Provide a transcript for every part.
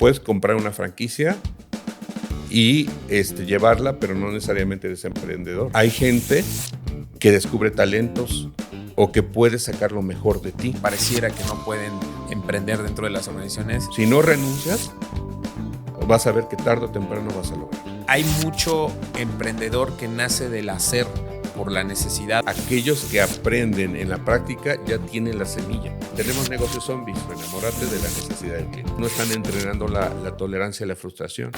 puedes comprar una franquicia y llevarla, pero no necesariamente eres emprendedor. Hay gente que descubre talentos o que puede sacar lo mejor de ti. Pareciera que no pueden emprender dentro de las organizaciones. Si no renuncias, vas a ver que tarde o temprano vas a lograr. Hay mucho emprendedor que nace del hacer por la necesidad. Aquellos que aprenden en la práctica ya tienen la semilla. Tenemos negocios zombies, enamórate de la necesidad del cliente. No están entrenando la tolerancia a la frustración.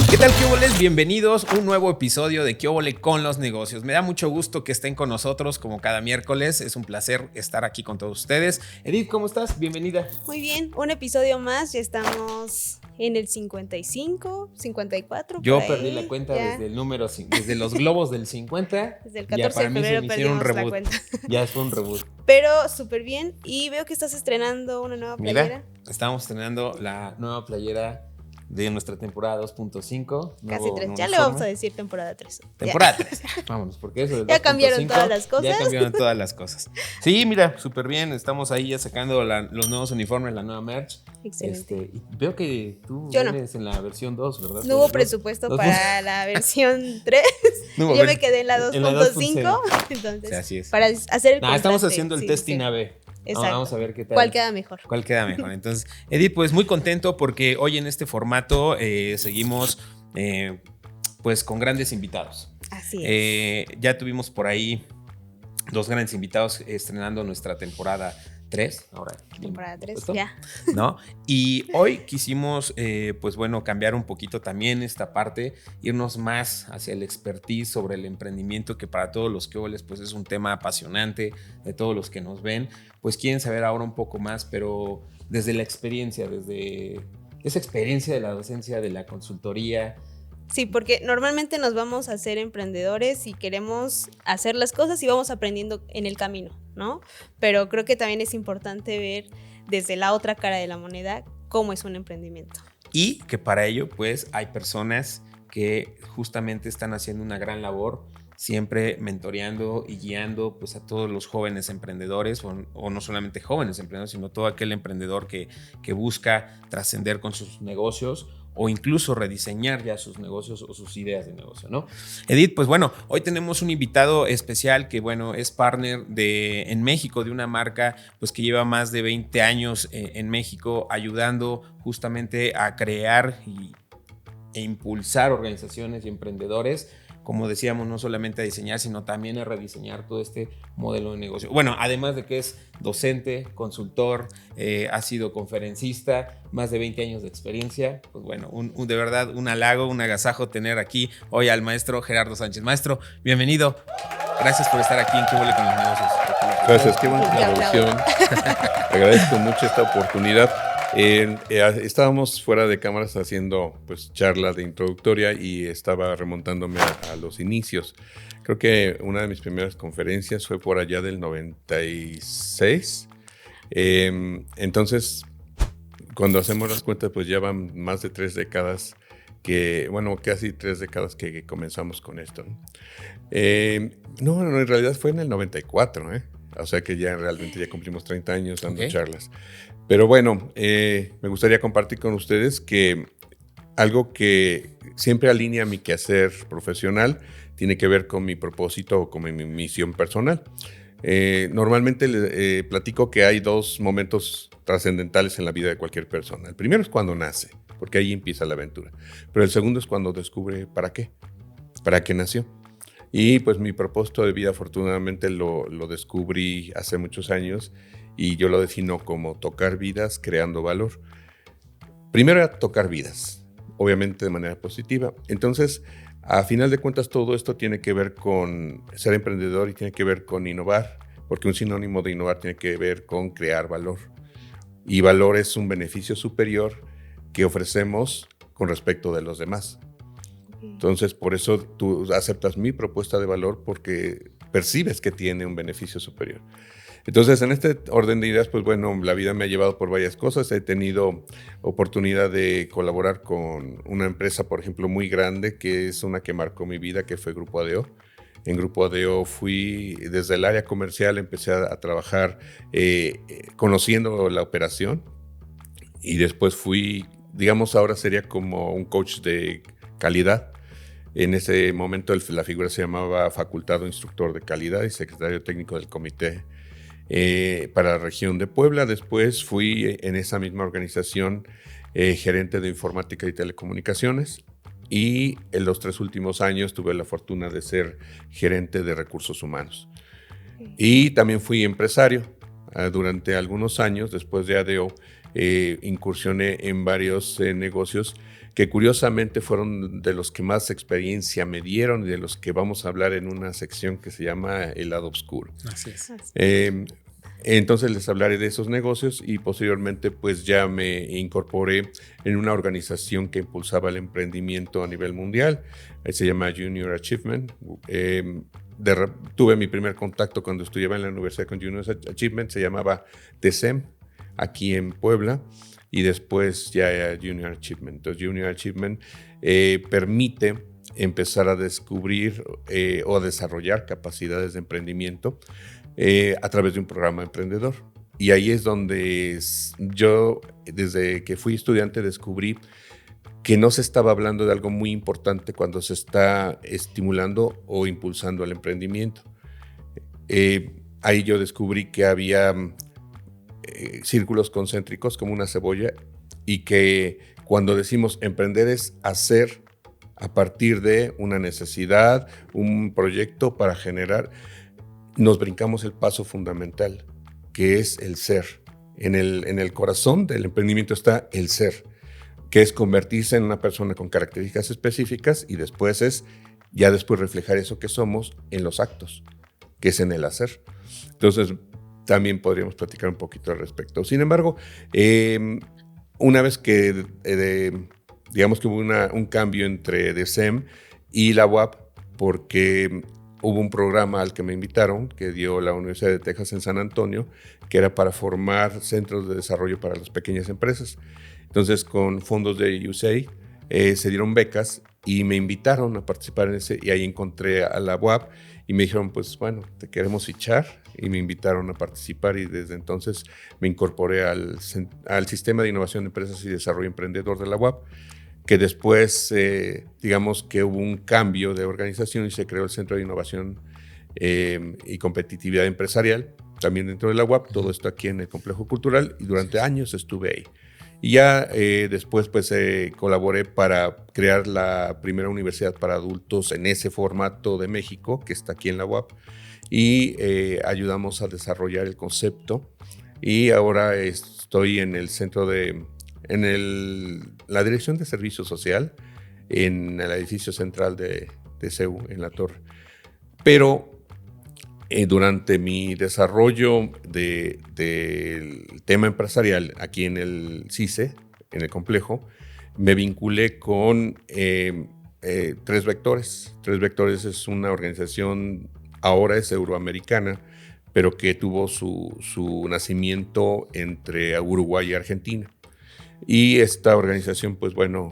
¿Qué tal, qué óboles? Bienvenidos a un nuevo episodio de ¿Qué óbole con los negocios? Me da mucho gusto que estén con nosotros como cada miércoles. Es un placer estar aquí con todos ustedes. Edith, ¿cómo estás? Bienvenida. Muy bien, un episodio más. Ya estamos en el 55, 54. Yo perdí la cuenta desde el número 5, desde los globos del 50. Desde el 14 de febrero perdimos la cuenta. Ya fue un reboot. Pero súper bien. Y veo que estás estrenando una nueva playera. Mira, estamos estrenando la nueva playera de nuestra temporada 2.5. Casi 3. Ya le vamos a decir temporada 3. Temporada 3. Vámonos, porque eso de ya cambiaron todas las cosas. Ya cambiaron todas las cosas. Sí, mira, súper bien. Estamos ahí ya sacando los nuevos uniformes, la nueva merch. Excelente. Y veo que tú vienes en la versión 2, ¿verdad? No hubo presupuesto para la versión 3. Yo me quedé en la 2.5. Entonces, sí, así es. Para hacer el contraste. Estamos haciendo el testing AB. Exacto. Vamos a ver qué tal. ¿Cuál queda mejor? ¿Cuál queda mejor? Entonces, Edith, pues muy contento porque hoy en este formato seguimos pues con grandes invitados. Así es. Ya tuvimos por ahí dos grandes invitados estrenando nuestra temporada 3. Ahora, temporada 3, ¿puesto? ya. ¿No? Y hoy quisimos, pues bueno, cambiar un poquito también esta parte, irnos más hacia el expertise sobre el emprendimiento, que para todos los que óboles, pues es un tema apasionante, de todos los que nos ven, pues quieren saber ahora un poco más, pero desde la experiencia, desde esa experiencia de la docencia, de la consultoría. Sí, porque normalmente nos vamos a ser emprendedores y queremos hacer las cosas y vamos aprendiendo en el camino, ¿no? Pero creo que también es importante ver desde la otra cara de la moneda cómo es un emprendimiento. Y que para ello, pues, hay personas que justamente están haciendo una gran labor, siempre mentoreando y guiando pues a todos los jóvenes emprendedores o no solamente jóvenes emprendedores, sino todo aquel emprendedor que busca trascender con sus negocios o incluso rediseñar ya sus negocios o sus ideas de negocio, ¿no? Edith, pues bueno, hoy tenemos un invitado especial que, bueno, es partner en México de una marca pues que lleva más de 20 años en México ayudando justamente a crear e impulsar organizaciones y emprendedores, como decíamos, no solamente a diseñar, sino también a rediseñar todo este modelo de negocio. Bueno, además de que es docente, consultor, ha sido conferencista, más de 20 años de experiencia. Pues bueno, de verdad un halago, un agasajo tener aquí hoy al maestro Gerardo Sánchez. Maestro, bienvenido. Gracias por estar aquí en ¿Qué óvole con los negocios? Gracias, qué buena introducción. Agradezco mucho esta oportunidad. Estábamos fuera de cámaras haciendo pues charla de introductoria y estaba remontándome a los inicios. Creo que una de mis primeras conferencias fue por allá del 96. Entonces, cuando hacemos las cuentas, pues ya van más de 3 décadas casi 3 décadas que comenzamos con esto. No, en realidad fue en el 94, O sea que ya realmente ya cumplimos 30 años dando charlas. Pero bueno, me gustaría compartir con ustedes que algo que siempre alinea mi quehacer profesional tiene que ver con mi propósito o con mi misión personal. Normalmente platico que hay 2 momentos trascendentales en la vida de cualquier persona. El primero es cuando nace, porque ahí empieza la aventura. Pero el segundo es cuando descubre para qué nació. Y pues mi propósito de vida afortunadamente lo descubrí hace muchos años y yo lo defino como tocar vidas creando valor. Primero era tocar vidas, obviamente de manera positiva. Entonces, a final de cuentas, todo esto tiene que ver con ser emprendedor y tiene que ver con innovar, porque un sinónimo de innovar tiene que ver con crear valor. Y valor es un beneficio superior que ofrecemos con respecto de los demás. Entonces, por eso tú aceptas mi propuesta de valor porque percibes que tiene un beneficio superior. Entonces, en este orden de ideas, pues bueno, la vida me ha llevado por varias cosas. He tenido oportunidad de colaborar con una empresa, por ejemplo, muy grande, que es una que marcó mi vida, que fue Grupo ADO. En Grupo ADO fui desde el área comercial, empecé a trabajar conociendo la operación y después fui, digamos, ahora sería como un coach de calidad. En ese momento la figura se llamaba facultado instructor de calidad y secretario técnico del comité para la región de Puebla. Después fui en esa misma organización gerente de informática y telecomunicaciones. Y en los 3 últimos años tuve la fortuna de ser gerente de recursos humanos. Y también fui empresario. Durante algunos años, después de ADO, incursioné en varios negocios que curiosamente fueron de los que más experiencia me dieron y de los que vamos a hablar en una sección que se llama El lado oscuro. Así es. Entonces les hablaré de esos negocios y posteriormente pues ya me incorporé en una organización que impulsaba el emprendimiento a nivel mundial. Se llama Junior Achievement. Tuve mi primer contacto cuando estudiaba en la universidad con Junior Achievement, se llamaba TESEM, aquí en Puebla, y después ya Junior Achievement. Entonces Junior Achievement permite empezar a descubrir o a desarrollar capacidades de emprendimiento a través de un programa emprendedor. Y ahí es donde yo, desde que fui estudiante, descubrí que no se estaba hablando de algo muy importante cuando se está estimulando o impulsando el emprendimiento. Ahí yo descubrí que había círculos concéntricos como una cebolla y que cuando decimos emprender es hacer a partir de una necesidad, un proyecto para generar, nos brincamos el paso fundamental, que es el ser. En el corazón del emprendimiento está el ser, que es convertirse en una persona con características específicas y después después reflejar eso que somos en los actos, que es en el hacer. Entonces, también podríamos platicar un poquito al respecto. Sin embargo, una vez que, digamos que hubo un cambio entre DESEM y la UAP, porque hubo un programa al que me invitaron, que dio la Universidad de Texas en San Antonio, que era para formar centros de desarrollo para las pequeñas empresas. Entonces, con fondos de USAID, se dieron becas y me invitaron a participar en ese, y ahí encontré a la UAP y me dijeron, pues bueno, te queremos fichar, y me invitaron a participar y desde entonces me incorporé al Sistema de Innovación de Empresas y Desarrollo Emprendedor de la UAP, que después, digamos que hubo un cambio de organización y se creó el Centro de Innovación y Competitividad Empresarial, también dentro de la UAP, todo esto aquí en el Complejo Cultural, y durante años estuve ahí. Y ya después pues colaboré para crear la primera universidad para adultos en ese formato de México, que está aquí en la UAP, y ayudamos a desarrollar el concepto. Y ahora estoy en el centro la Dirección de Servicio Social, en el edificio central de CEU, en la torre. Pero durante mi desarrollo del tema empresarial aquí en el CICE, en el complejo, me vinculé con 3 Vectores. 3 Vectores es una organización, ahora es euroamericana, pero que tuvo su nacimiento entre Uruguay y Argentina. Y esta organización, pues bueno,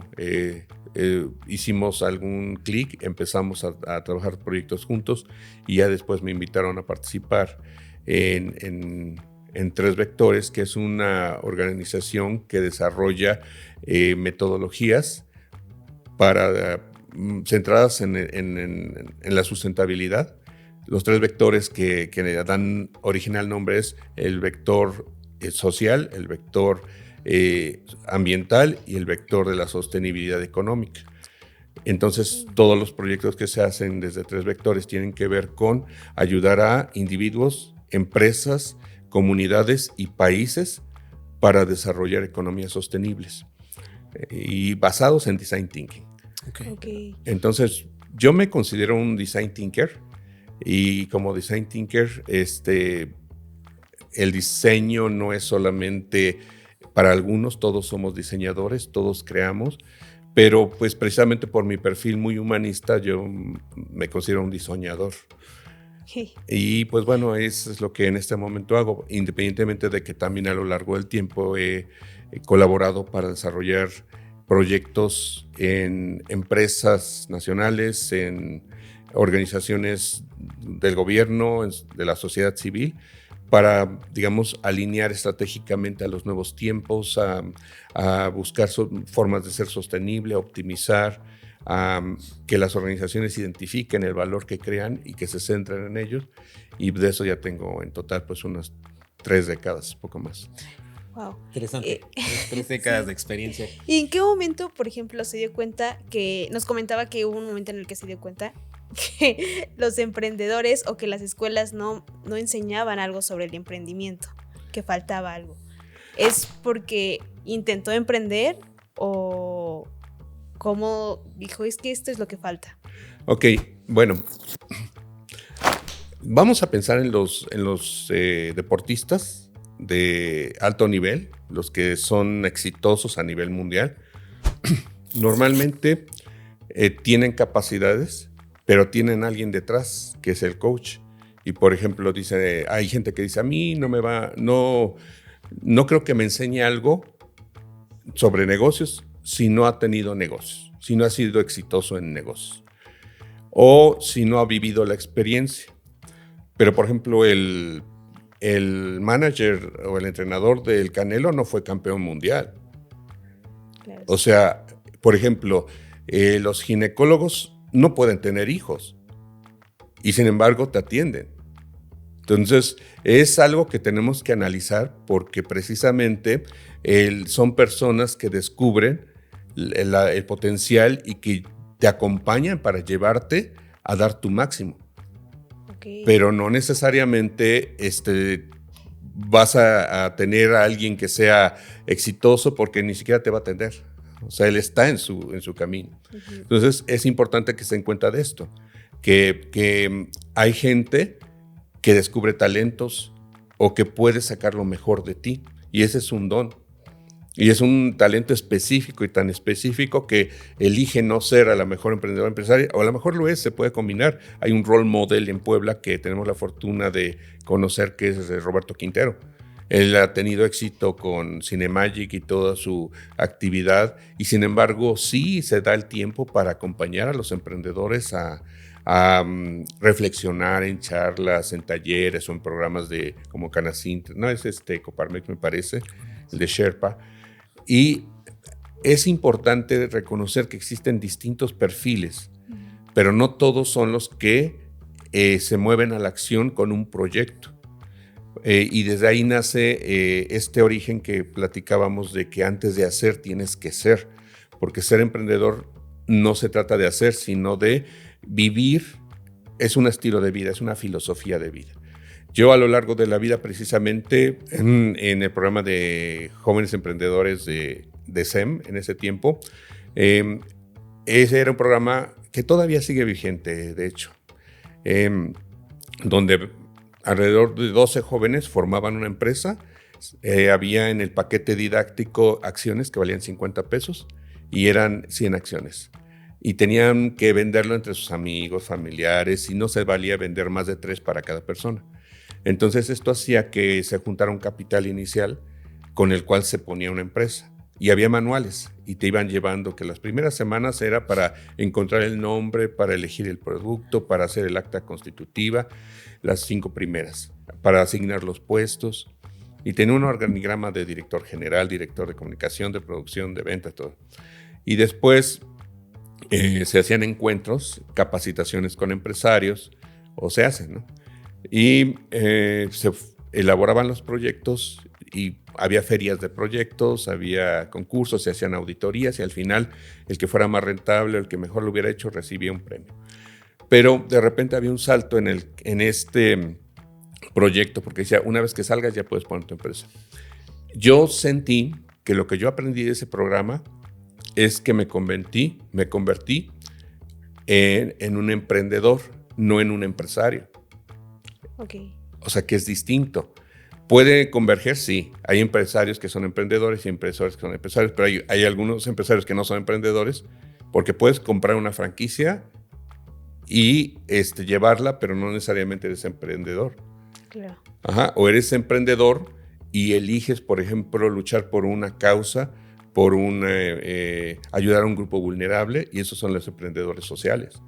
hicimos algún clic, empezamos a trabajar proyectos juntos y ya después me invitaron a participar en 3 Vectores, que es una organización que desarrolla metodologías centradas en la sustentabilidad. Los 3 vectores que dan original nombre es el vector social, el vector ambiental y el vector de la sostenibilidad económica. Entonces, todos los proyectos que se hacen desde 3 Vectores tienen que ver con ayudar a individuos, empresas, comunidades y países para desarrollar economías sostenibles y basados en Design Thinking. Okay. Entonces, yo me considero un Design Thinker y como Design Thinker, el diseño no es solamente para algunos, todos somos diseñadores, todos creamos, pero pues precisamente por mi perfil muy humanista yo me considero un diseñador. Y pues bueno, eso es lo que en este momento hago, independientemente de que también a lo largo del tiempo he colaborado para desarrollar proyectos en empresas nacionales, en organizaciones del gobierno, de la sociedad civil, para, digamos, alinear estratégicamente a los nuevos tiempos, a buscar formas de ser sostenible, a optimizar, que las organizaciones identifiquen el valor que crean y que se centren en ellos. Y de eso ya tengo en total pues unas 3 décadas, poco más. Wow. Interesante. 3 décadas de experiencia. ¿Y en qué momento, por ejemplo, se dio cuenta que nos comentaba que hubo un momento en el que se dio cuenta que los emprendedores o que las escuelas no enseñaban algo sobre el emprendimiento, que faltaba algo? ¿Es porque intentó emprender o cómo dijo, es que esto es lo que falta? Ok, bueno, vamos a pensar en los deportistas de alto nivel, los que son exitosos a nivel mundial. Normalmente tienen capacidades, pero tienen alguien detrás que es el coach. Y por ejemplo, hay gente que dice, a mí no creo que me enseñe algo sobre negocios si no ha tenido negocios, si no ha sido exitoso en negocios o si no ha vivido la experiencia. Pero por ejemplo, el manager o el entrenador del Canelo no fue campeón mundial. Claro. O sea, por ejemplo, los ginecólogos no pueden tener hijos y sin embargo te atienden. Entonces, es algo que tenemos que analizar porque precisamente son personas que descubren el potencial y que te acompañan para llevarte a dar tu máximo. Okay. Pero no necesariamente vas a tener a alguien que sea exitoso porque ni siquiera te va a atender. O sea, él está en su camino. Uh-huh. Entonces, es importante que se den cuenta de esto, que hay gente que descubre talentos o que puede sacar lo mejor de ti. Y ese es un don. Y es un talento específico y tan específico que elige no ser a la mejor emprendedora empresaria, o a lo mejor lo es, se puede combinar. Hay un role model en Puebla que tenemos la fortuna de conocer, que es Roberto Quintero. Él ha tenido éxito con Cinemagic y toda su actividad, y sin embargo sí se da el tiempo para acompañar a los emprendedores a reflexionar en charlas, en talleres o en programas como Canacint, no es Coparmex me parece, el de Sherpa. Y es importante reconocer que existen distintos perfiles, pero no todos son los que se mueven a la acción con un proyecto. Y desde ahí nace este origen que platicábamos de que antes de hacer tienes que ser, porque ser emprendedor no se trata de hacer, sino de vivir. Es un estilo de vida, es una filosofía de vida. Yo a lo largo de la vida, precisamente en el programa de jóvenes emprendedores de SEM, en ese tiempo, ese era un programa que todavía sigue vigente, de hecho, donde alrededor de 12 jóvenes formaban una empresa. Había en el paquete didáctico acciones que valían 50 pesos y eran 100 acciones. Y tenían que venderlo entre sus amigos, familiares, y no se valía vender más de 3 para cada persona. Entonces esto hacía que se juntara un capital inicial con el cual se ponía una empresa. Y había manuales y te iban llevando que las primeras semanas era para encontrar el nombre, para elegir el producto, para hacer el acta constitutiva, las 5 primeras, para asignar los puestos. Y tenía un organigrama de director general, director de comunicación, de producción, de venta, todo. Y después se hacían encuentros, capacitaciones con empresarios, o se hacen, ¿no? Y se elaboraban los proyectos y había ferias de proyectos, había concursos, se hacían auditorías y al final el que fuera más rentable, el que mejor lo hubiera hecho, recibía un premio. Pero de repente había un salto en este proyecto porque decía, una vez que salgas ya puedes poner tu empresa. Yo sentí que lo que yo aprendí de ese programa es que me convertí en un emprendedor, no en un empresario. Okay. O sea, que es distinto. Puede converger, sí. Hay empresarios que son emprendedores y empresarios que son empresarios, pero hay algunos empresarios que no son emprendedores porque puedes comprar una franquicia y llevarla, pero no necesariamente eres emprendedor. Claro. Ajá, o eres emprendedor y eliges, por ejemplo, luchar por una causa, por ayudar a un grupo vulnerable, y esos son los emprendedores sociales.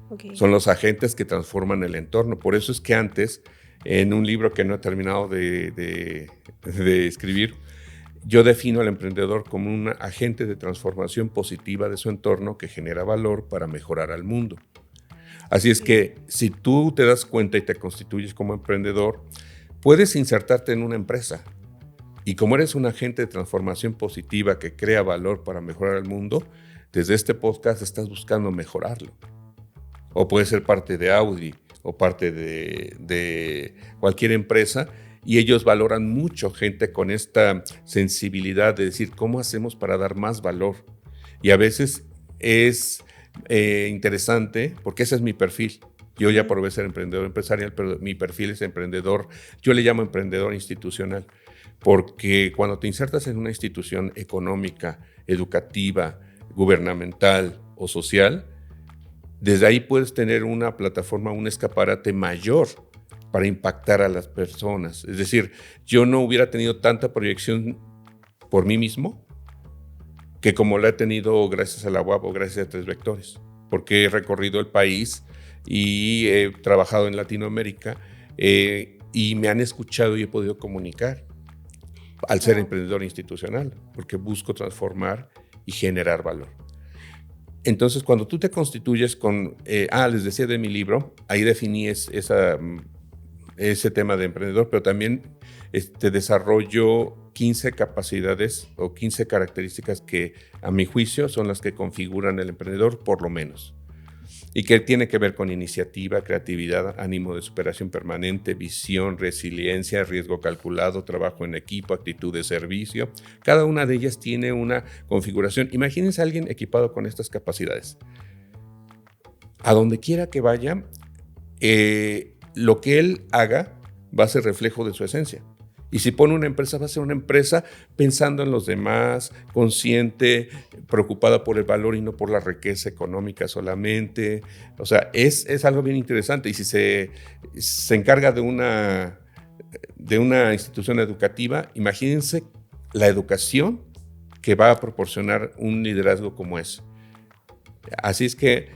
Okay. Son los agentes que transforman el entorno. Por eso es que antes, en un libro que no he terminado de escribir, yo defino al emprendedor como un agente de transformación positiva de su entorno que genera valor para mejorar al mundo. Así es que si tú te das cuenta y te constituyes como emprendedor, puedes insertarte en una empresa. Y como eres un agente de transformación positiva que crea valor para mejorar el mundo, desde este podcast estás buscando mejorarlo. O puedes ser parte de Audi o parte de cualquier empresa, y ellos valoran mucho gente con esta sensibilidad de decir cómo hacemos para dar más valor. Y a veces es interesante, porque ese es mi perfil. Yo ya probé ser emprendedor empresarial, pero mi perfil es emprendedor. Yo le llamo emprendedor institucional, porque cuando te insertas en una institución económica, educativa, gubernamental o social, desde ahí puedes tener una plataforma, un escaparate mayor para impactar a las personas. Es decir, yo no hubiera tenido tanta proyección por mí mismo que como la he tenido gracias a la UAP o gracias a 3 Vectores, porque he recorrido el país y he trabajado en Latinoamérica y me han escuchado y he podido comunicar al ser emprendedor institucional, porque busco transformar y generar valor. Entonces, cuando tú te constituyes con... les decía de mi libro, ahí definí ese tema de emprendedor, pero también desarrollo 15 capacidades o 15 características que, a mi juicio, son las que configuran el emprendedor, por lo menos. Y que tiene que ver con iniciativa, creatividad, ánimo de superación permanente, visión, resiliencia, riesgo calculado, trabajo en equipo, actitud de servicio. Cada una de ellas tiene una configuración. Imagínense a alguien equipado con estas capacidades. A donde quiera que vaya, lo que él haga va a ser reflejo de su esencia. Y si pone una empresa, va a ser una empresa pensando en los demás, consciente, preocupada por el valor y no por la riqueza económica solamente. O sea, es algo bien interesante. Y si se encarga de una institución educativa, imagínense la educación que va a proporcionar un liderazgo como ese. Así es que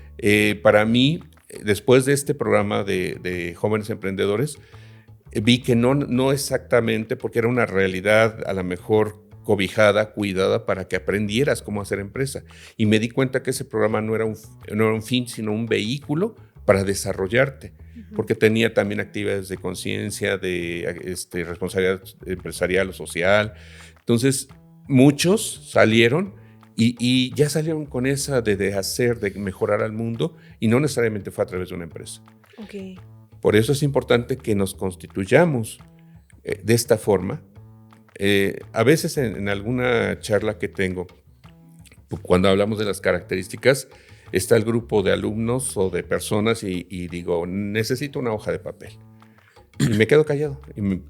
para mí, después de este programa de jóvenes emprendedores, vi que no exactamente, porque era una realidad a lo mejor cobijada, cuidada, para que aprendieras cómo hacer empresa. Y me di cuenta que ese programa no era un fin, sino un vehículo para desarrollarte, porque tenía también actividades de conciencia, de responsabilidad empresarial o social. Entonces, muchos salieron y ya salieron con esa de hacer, de mejorar al mundo, y no necesariamente fue a través de una empresa. Okay. Por eso es importante que nos constituyamos de esta forma. A veces en alguna charla que tengo, cuando hablamos de las características, está el grupo de alumnos o de personas y digo, necesito una hoja de papel. Y me quedo callado y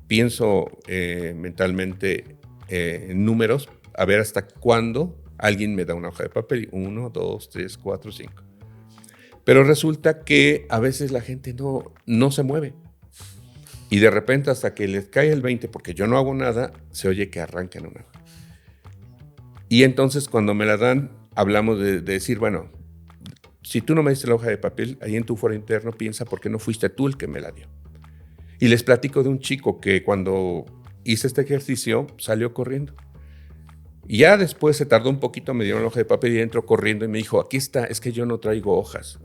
pienso mentalmente en números, a ver hasta cuándo alguien me da una hoja de papel. 1, 2, 3, 4, 5. Pero resulta que a veces la gente no se mueve. Y de repente, hasta que les cae el 20, porque yo no hago nada, se oye que arrancan una hoja. Y entonces, cuando me la dan, hablamos de decir, bueno, si tú no me diste la hoja de papel, ahí en tu foro interno piensa por qué no fuiste tú el que me la dio. Y les platico de un chico que cuando hice este ejercicio salió corriendo. Y ya después se tardó un poquito, me dieron la hoja de papel y entró corriendo y me dijo, aquí está, es que yo no traigo hojas.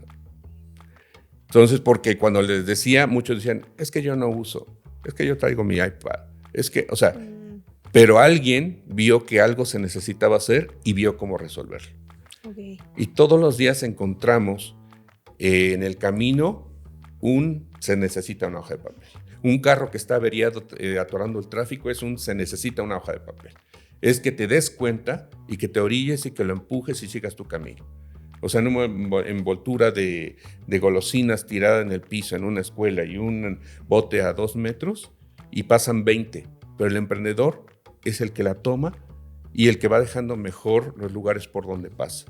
Entonces, porque cuando les decía, muchos decían, es que yo no uso, es que yo traigo mi iPad, es que, o sea, pero alguien vio que algo se necesitaba hacer y vio cómo resolverlo. Okay. Y todos los días encontramos en el camino se necesita una hoja de papel. Un carro que está averiado, atorando el tráfico, se necesita una hoja de papel. Es que te des cuenta y que te orilles y que lo empujes y sigas tu camino. O sea, en una envoltura de golosinas tirada en el piso en una escuela y un bote a 2 metros y pasan 20. Pero el emprendedor es el que la toma y el que va dejando mejor los lugares por donde pasa.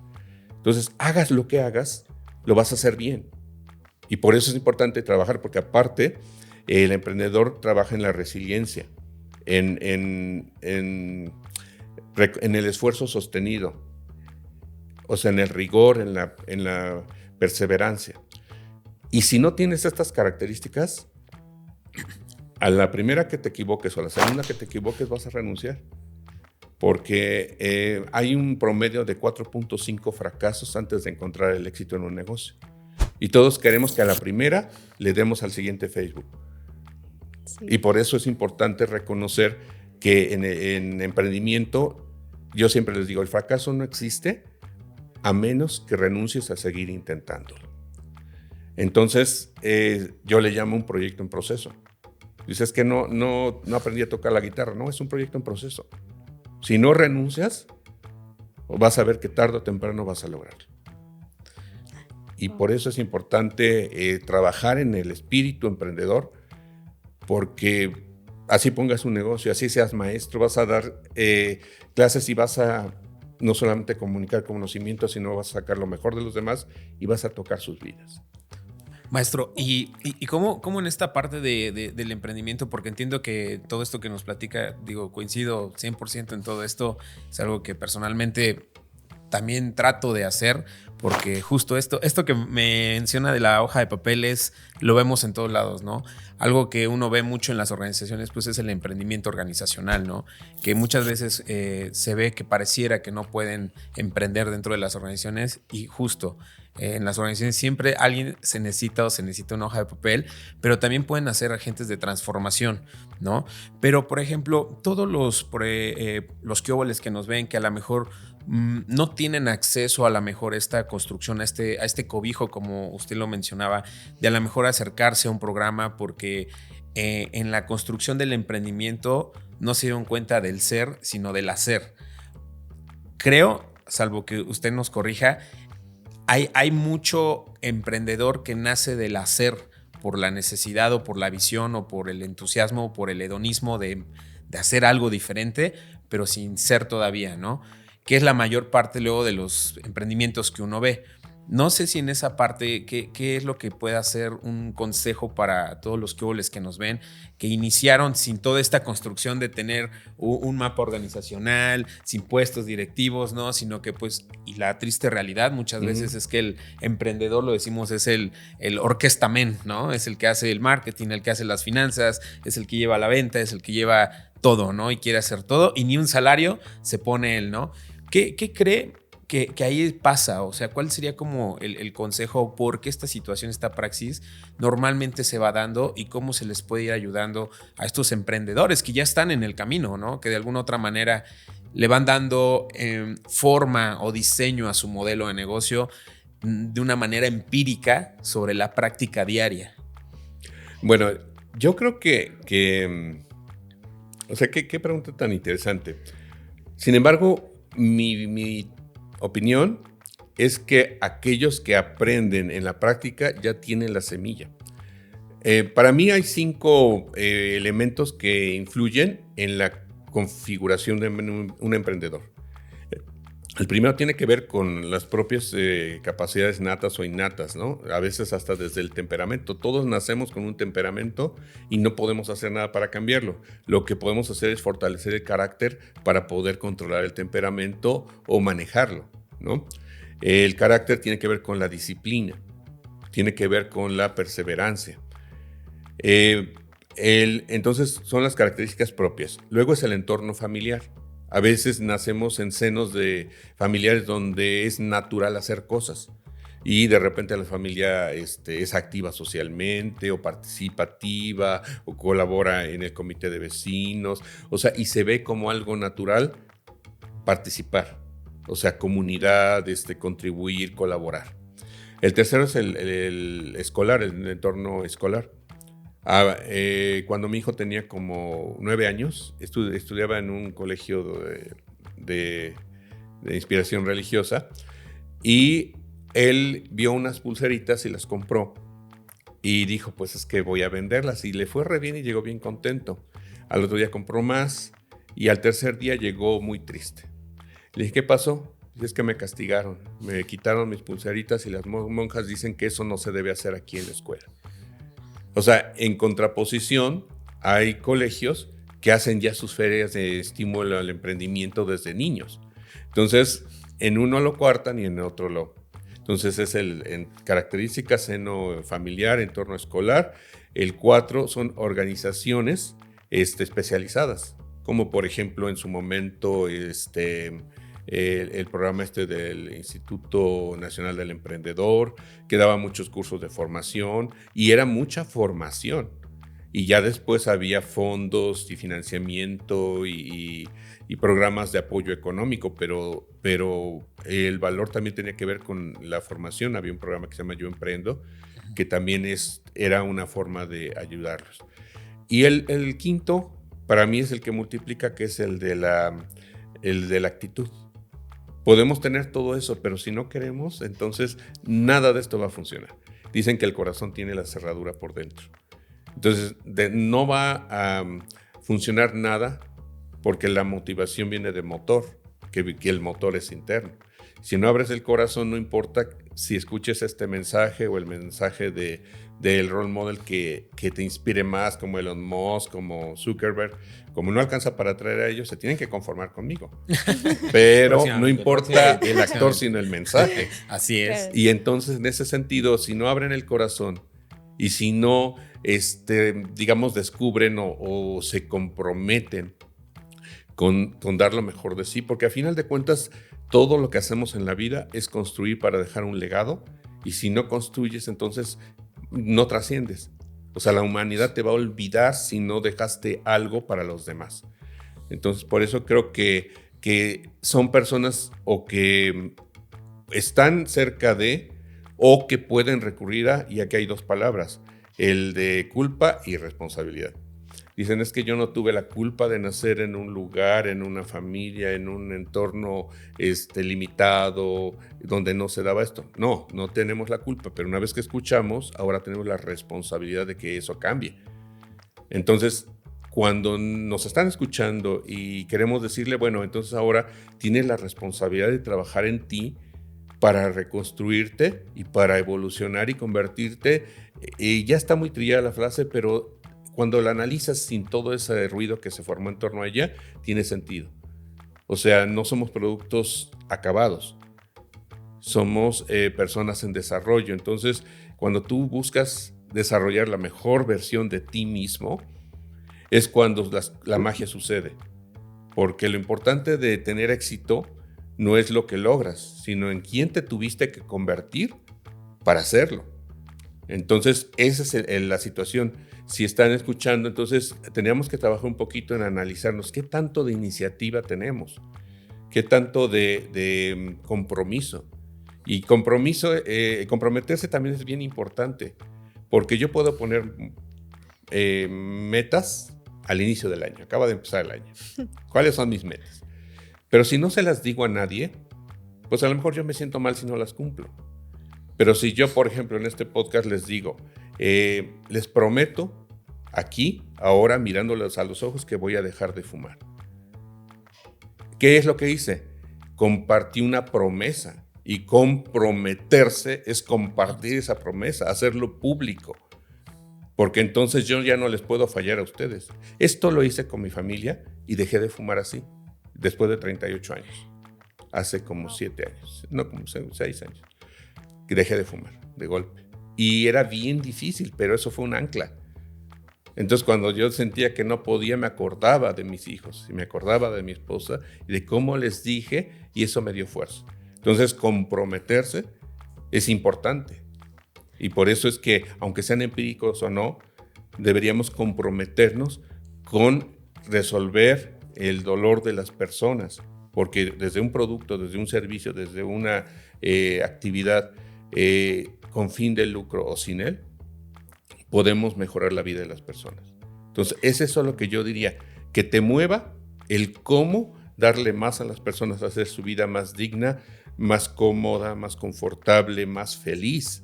Entonces, hagas lo que hagas, lo vas a hacer bien. Y por eso es importante trabajar, porque aparte el emprendedor trabaja en la resiliencia, en el esfuerzo sostenido, o sea, en el rigor, en la perseverancia. Y si no tienes estas características, a la primera que te equivoques o a la segunda que te equivoques vas a renunciar. Porque hay un promedio de 4.5 fracasos antes de encontrar el éxito en un negocio. Y todos queremos que a la primera le demos al siguiente Facebook. Sí. Y por eso es importante reconocer que en emprendimiento, yo siempre les digo, el fracaso no existe a menos que renuncies a seguir intentándolo. Entonces, yo le llamo un proyecto en proceso. Dices que no aprendí a tocar la guitarra. No, es un proyecto en proceso. Si no renuncias, vas a ver que tarde o temprano vas a lograrlo. Y por eso es importante trabajar en el espíritu emprendedor, porque así pongas un negocio, así seas maestro, vas a dar clases y vas a no solamente comunicar conocimientos, sino vas a sacar lo mejor de los demás y vas a tocar sus vidas. Maestro, ¿y cómo en esta parte del emprendimiento? Porque entiendo que todo esto que nos platica, coincido 100% en todo esto, es algo que personalmente también trato de hacer, porque justo esto que me menciona de la hoja de papeles lo vemos en todos lados, ¿no? Algo que uno ve mucho en las organizaciones, pues es el emprendimiento organizacional, ¿no? Que muchas veces se ve que pareciera que no pueden emprender dentro de las organizaciones, y justo en las organizaciones siempre alguien se necesita una hoja de papel, pero también pueden hacer agentes de transformación, ¿no? Pero, por ejemplo, todos los quioboles que nos ven, que a lo mejor no tienen acceso a lo mejor esta construcción, a este cobijo, como usted lo mencionaba, de a lo mejor acercarse a un programa, porque en la construcción del emprendimiento no se dieron cuenta del ser, sino del hacer. Creo, salvo que usted nos corrija, hay mucho emprendedor que nace del hacer por la necesidad o por la visión o por el entusiasmo o por el hedonismo de hacer algo diferente, pero sin ser todavía, ¿no? Que es la mayor parte luego de los emprendimientos que uno ve. No sé si en esa parte, ¿qué es lo que puede hacer un consejo para todos los que nos ven, que iniciaron sin toda esta construcción de tener un mapa organizacional, sin puestos directivos, ¿no? Sino que pues, y la triste realidad muchas veces es que el emprendedor, lo decimos, es el orquestamen, ¿no? Es el que hace el marketing, el que hace las finanzas, es el que lleva la venta, es el que lleva todo, ¿no? Y quiere hacer todo y ni un salario se pone él, ¿no? ¿Qué cree que ahí pasa? O sea, ¿cuál sería como el consejo? ¿Por qué esta situación, esta praxis normalmente se va dando y cómo se les puede ir ayudando a estos emprendedores que ya están en el camino, ¿no? Que de alguna otra manera le van dando forma o diseño a su modelo de negocio de una manera empírica sobre la práctica diaria? Bueno, yo creo que o sea, qué pregunta tan interesante. Sin embargo, mi opinión es que aquellos que aprenden en la práctica ya tienen la semilla. Para mí hay 5 elementos que influyen en la configuración de un emprendedor. El primero tiene que ver con las propias capacidades natas o innatas, ¿no? A veces hasta desde el temperamento. Todos nacemos con un temperamento y no podemos hacer nada para cambiarlo. Lo que podemos hacer es fortalecer el carácter para poder controlar el temperamento o manejarlo, ¿no? El carácter tiene que ver con la disciplina, tiene que ver con la perseverancia. Entonces son las características propias. Luego es el entorno familiar. A veces nacemos en senos de familiares donde es natural hacer cosas y de repente la familia es activa socialmente o participativa o colabora en el comité de vecinos, o sea, y se ve como algo natural participar, o sea, comunidad, contribuir, colaborar. El tercero es el escolar, el entorno escolar. Cuando mi hijo tenía como 9 años, estudiaba en un colegio de inspiración religiosa y él vio unas pulseritas y las compró y dijo, pues es que voy a venderlas, y le fue re bien y llegó bien contento. Al otro día compró más y al tercer día llegó muy triste. Le dije, ¿qué pasó? es que me castigaron, me quitaron mis pulseritas y las monjas dicen que eso no se debe hacer aquí en la escuela. O sea, en contraposición, hay colegios que hacen ya sus ferias de estímulo al emprendimiento desde niños. Entonces, en uno lo coartan y en otro lo. Entonces, es en características seno familiar, entorno escolar. El 4 son organizaciones especializadas, como por ejemplo en su momento el programa del Instituto Nacional del Emprendedor, que daba muchos cursos de formación y era mucha formación. Y ya después había fondos y financiamiento y programas de apoyo económico, pero el valor también tenía que ver con la formación. Había un programa que se llama Yo Emprendo, que también era una forma de ayudarlos. Y el quinto, para mí es el que multiplica, que es el de la actitud. Podemos tener todo eso, pero si no queremos, entonces nada de esto va a funcionar. Dicen que el corazón tiene la cerradura por dentro. Entonces, no va a funcionar nada porque la motivación viene de motor, que el motor es interno. Si no abres el corazón, no importa si escuches este mensaje o el mensaje del role model que te inspire más, como Elon Musk, como Zuckerberg. Como no alcanza para atraer a ellos, se tienen que conformar conmigo. Pero no importa el actor, sino el mensaje. Así es. Y entonces, en ese sentido, si no abren el corazón y si no, digamos, descubren o se comprometen con dar lo mejor de sí, porque a final de cuentas, todo lo que hacemos en la vida es construir para dejar un legado, y si no construyes, entonces no trasciendes. O sea, la humanidad te va a olvidar si no dejaste algo para los demás. Entonces, por eso creo que son personas o que están cerca de o que pueden recurrir a, y aquí hay dos palabras, el de culpa y responsabilidad. Dicen, es que yo no tuve la culpa de nacer en un lugar, en una familia, en un entorno limitado, donde no se daba esto. No tenemos la culpa, pero una vez que escuchamos, ahora tenemos la responsabilidad de que eso cambie. Entonces, cuando nos están escuchando y queremos decirle, bueno, entonces ahora tienes la responsabilidad de trabajar en ti para reconstruirte y para evolucionar y convertirte. Y ya está muy trillada la frase, pero cuando la analizas sin todo ese ruido que se formó en torno a ella, tiene sentido. O sea, no somos productos acabados, somos personas en desarrollo. Entonces, cuando tú buscas desarrollar la mejor versión de ti mismo, es cuando la magia sucede. Porque lo importante de tener éxito no es lo que logras, sino en quién te tuviste que convertir para hacerlo. Entonces, esa es la situación. Si están escuchando, entonces tenemos que trabajar un poquito en analizarnos qué tanto de iniciativa tenemos, qué tanto de compromiso. Y comprometerse también es bien importante, porque yo puedo poner metas al inicio del año, acaba de empezar el año. ¿Cuáles son mis metas? Pero si no se las digo a nadie, pues a lo mejor yo me siento mal si no las cumplo. Pero si yo, por ejemplo, en este podcast les digo, les prometo aquí, ahora, mirándoles a los ojos, que voy a dejar de fumar. ¿Qué es lo que hice? Compartí una promesa, y comprometerse es compartir esa promesa, hacerlo público, porque entonces yo ya no les puedo fallar a ustedes. Esto lo hice con mi familia y dejé de fumar así, después de 38 años, hace como 7 años, no, como 6 años, que dejé de fumar de golpe. Y era bien difícil, pero eso fue un ancla. Entonces, cuando yo sentía que no podía, me acordaba de mis hijos y me acordaba de mi esposa y de cómo les dije, y eso me dio fuerza. Entonces, comprometerse es importante. Y por eso es que, aunque sean empíricos o no, deberíamos comprometernos con resolver el dolor de las personas. Porque desde un producto, desde un servicio, desde una actividad con fin de lucro o sin él, podemos mejorar la vida de las personas. Entonces, es eso lo que yo diría, que te mueva el cómo darle más a las personas, hacer su vida más digna, más cómoda, más confortable, más feliz.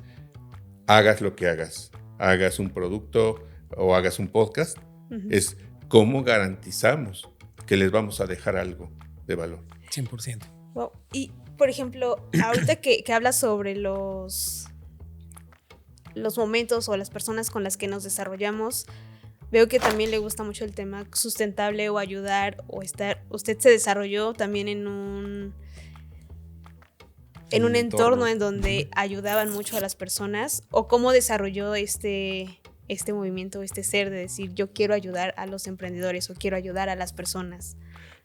Hagas lo que hagas un producto o hagas un podcast, es cómo garantizamos que les vamos a dejar algo de valor. 100%. Wow. Y por ejemplo, ahorita que hablas sobre los momentos o las personas con las que nos desarrollamos, veo que también le gusta mucho el tema sustentable o ayudar o estar. Usted se desarrolló también en un entorno en donde ayudaban mucho a las personas, o cómo desarrolló este movimiento, este ser de decir yo quiero ayudar a los emprendedores o quiero ayudar a las personas.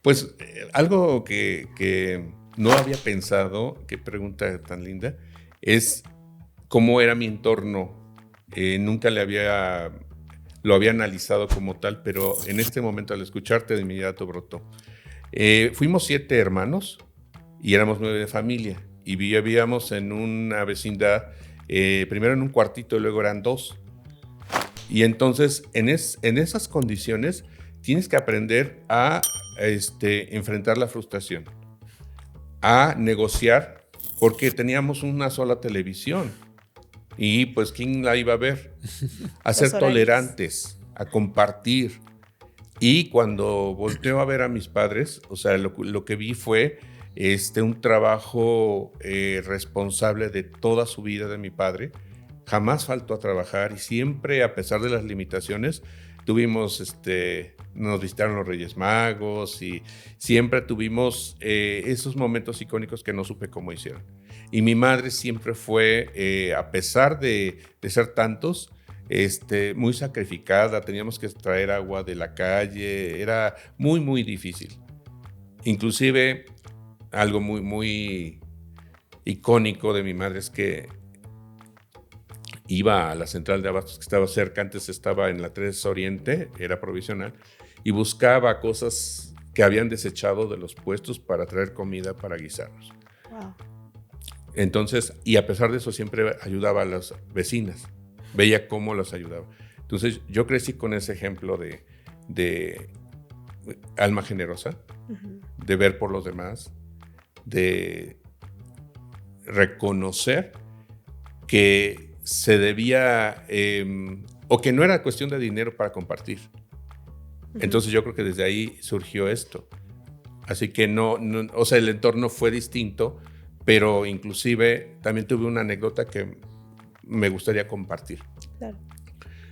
Pues algo que no había pensado, qué pregunta tan linda, es cómo era mi entorno. Nunca lo había analizado como tal, pero en este momento al escucharte de inmediato brotó. Fuimos 7 hermanos y éramos 9 de familia y vivíamos en una vecindad, primero en un cuartito y luego eran 2. Y entonces en esas condiciones tienes que aprender a enfrentar la frustración, a negociar, porque teníamos una sola televisión y pues ¿quién la iba a ver? A ser tolerantes, a compartir. Y cuando volteo a ver a mis padres, o sea, lo que vi fue un trabajo responsable de toda su vida de mi padre. Jamás faltó a trabajar y siempre, a pesar de las limitaciones, tuvimos, nos visitaron los Reyes Magos y siempre tuvimos esos momentos icónicos que no supe cómo hicieron. Y mi madre siempre fue, a pesar de ser tantos, muy sacrificada. Teníamos que traer agua de la calle, era muy, muy difícil. Inclusive, algo muy, muy icónico de mi madre es que iba a la central de abastos que estaba cerca, antes estaba en la 3 Oriente, era provisional, y buscaba cosas que habían desechado de los puestos para traer comida para guisarnos. Wow. Entonces, y a pesar de eso siempre ayudaba a las vecinas, veía cómo las ayudaba. Entonces yo crecí con ese ejemplo de alma generosa, de ver por los demás, de reconocer que se debía, o que no era cuestión de dinero para compartir. Entonces yo creo que desde ahí surgió esto. Así que no, o sea, el entorno fue distinto, pero inclusive también tuve una anécdota que me gustaría compartir. Claro.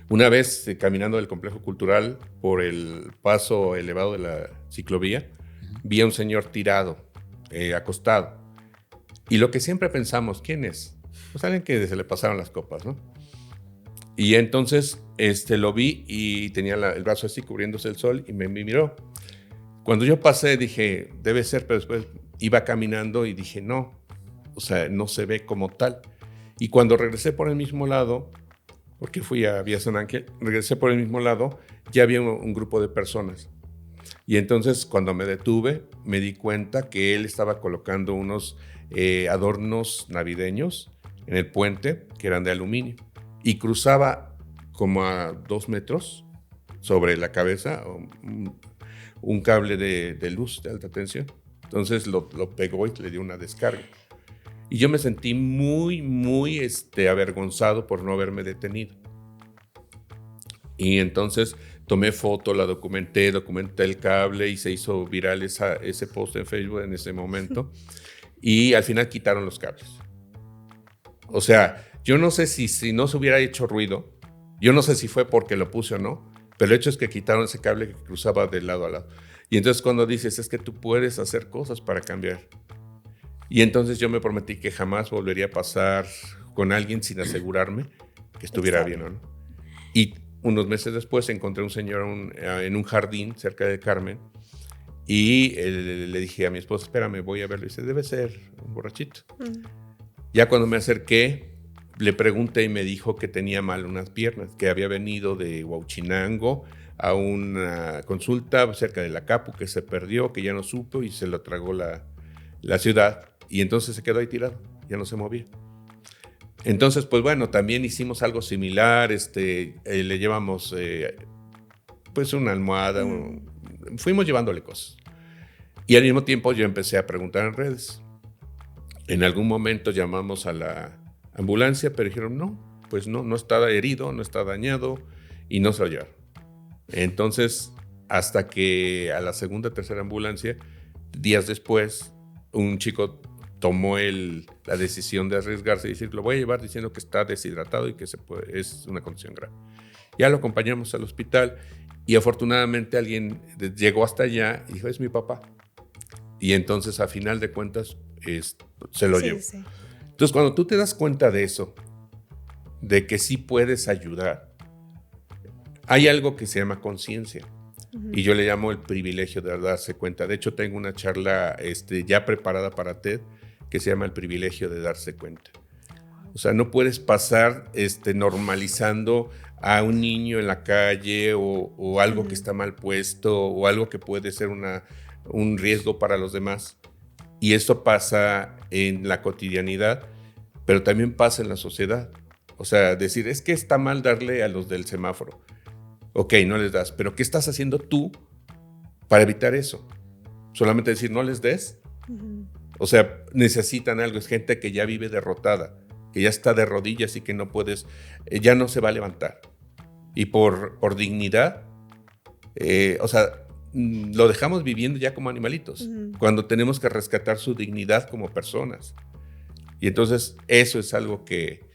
Una vez caminando del complejo cultural por el paso elevado de la ciclovía, vi a un señor tirado, acostado. Y lo que siempre pensamos, ¿quién es? Pues alguien que se le pasaron las copas, ¿no? Y entonces lo vi y tenía el brazo así cubriéndose el sol y me miró. Cuando yo pasé dije, debe ser, pero después iba caminando y dije, no, o sea, no se ve como tal. Y cuando regresé por el mismo lado, porque fui a Vía San Ángel, regresé por el mismo lado, ya había un grupo de personas. Y entonces cuando me detuve, me di cuenta que él estaba colocando unos adornos navideños en el puente, que eran de aluminio, y cruzaba como a 2 metros sobre la cabeza un cable de luz de alta tensión. Entonces lo pegó y le dio una descarga. Y yo me sentí muy, muy avergonzado por no haberme detenido. Y entonces tomé foto, la documenté el cable y se hizo viral ese post en Facebook en ese momento. Y al final quitaron los cables. O sea, yo no sé si no se hubiera hecho ruido, yo no sé si fue porque lo puse o no, pero el hecho es que quitaron ese cable que cruzaba de lado a lado. Y entonces cuando dices, es que tú puedes hacer cosas para cambiar. Y entonces yo me prometí que jamás volvería a pasar con alguien sin asegurarme que estuviera bien o no. Y unos meses después encontré un señor en un jardín cerca de Carmen y le dije a mi esposa, espérame, voy a verlo. Y dice, debe ser un borrachito. Ya cuando me acerqué, le pregunté y me dijo que tenía mal unas piernas, que había venido de Huauchinango a una consulta cerca de la Capu, que se perdió, que ya no supo y se lo tragó la ciudad. Y entonces se quedó ahí tirado, ya no se movía. Entonces, pues bueno, también hicimos algo similar, le llevamos pues una almohada, fuimos llevándole cosas. Y al mismo tiempo yo empecé a preguntar en redes. En algún momento llamamos a la ambulancia, pero dijeron no, pues no está herido, no está dañado y no se lo llevaron. Entonces, hasta que a la segunda, tercera ambulancia, días después, un chico tomó la decisión de arriesgarse y decir, lo voy a llevar diciendo que está deshidratado y que es una condición grave. Ya lo acompañamos al hospital y afortunadamente alguien llegó hasta allá y dijo, es mi papá. Y entonces, a final de cuentas, se lo llevó. Sí. Entonces, cuando tú te das cuenta de eso, de que sí puedes ayudar, hay algo que se llama conciencia. Y yo le llamo el privilegio de darse cuenta. De hecho, tengo una charla ya preparada para TED que se llama el privilegio de darse cuenta. O sea, no puedes pasar normalizando a un niño en la calle o algo que está mal puesto o algo que puede ser un riesgo para los demás. Y eso pasa en la cotidianidad, pero también pasa en la sociedad. O sea, decir, es que está mal darle a los del semáforo. Ok, no les das, pero ¿qué estás haciendo tú para evitar eso? Solamente decir, no les des. O sea, necesitan algo. Es gente que ya vive derrotada, que ya está de rodillas y que no puedes, ya no se va a levantar. Y por dignidad, o sea, lo dejamos viviendo ya como animalitos, cuando tenemos que rescatar su dignidad como personas. Y entonces eso es algo que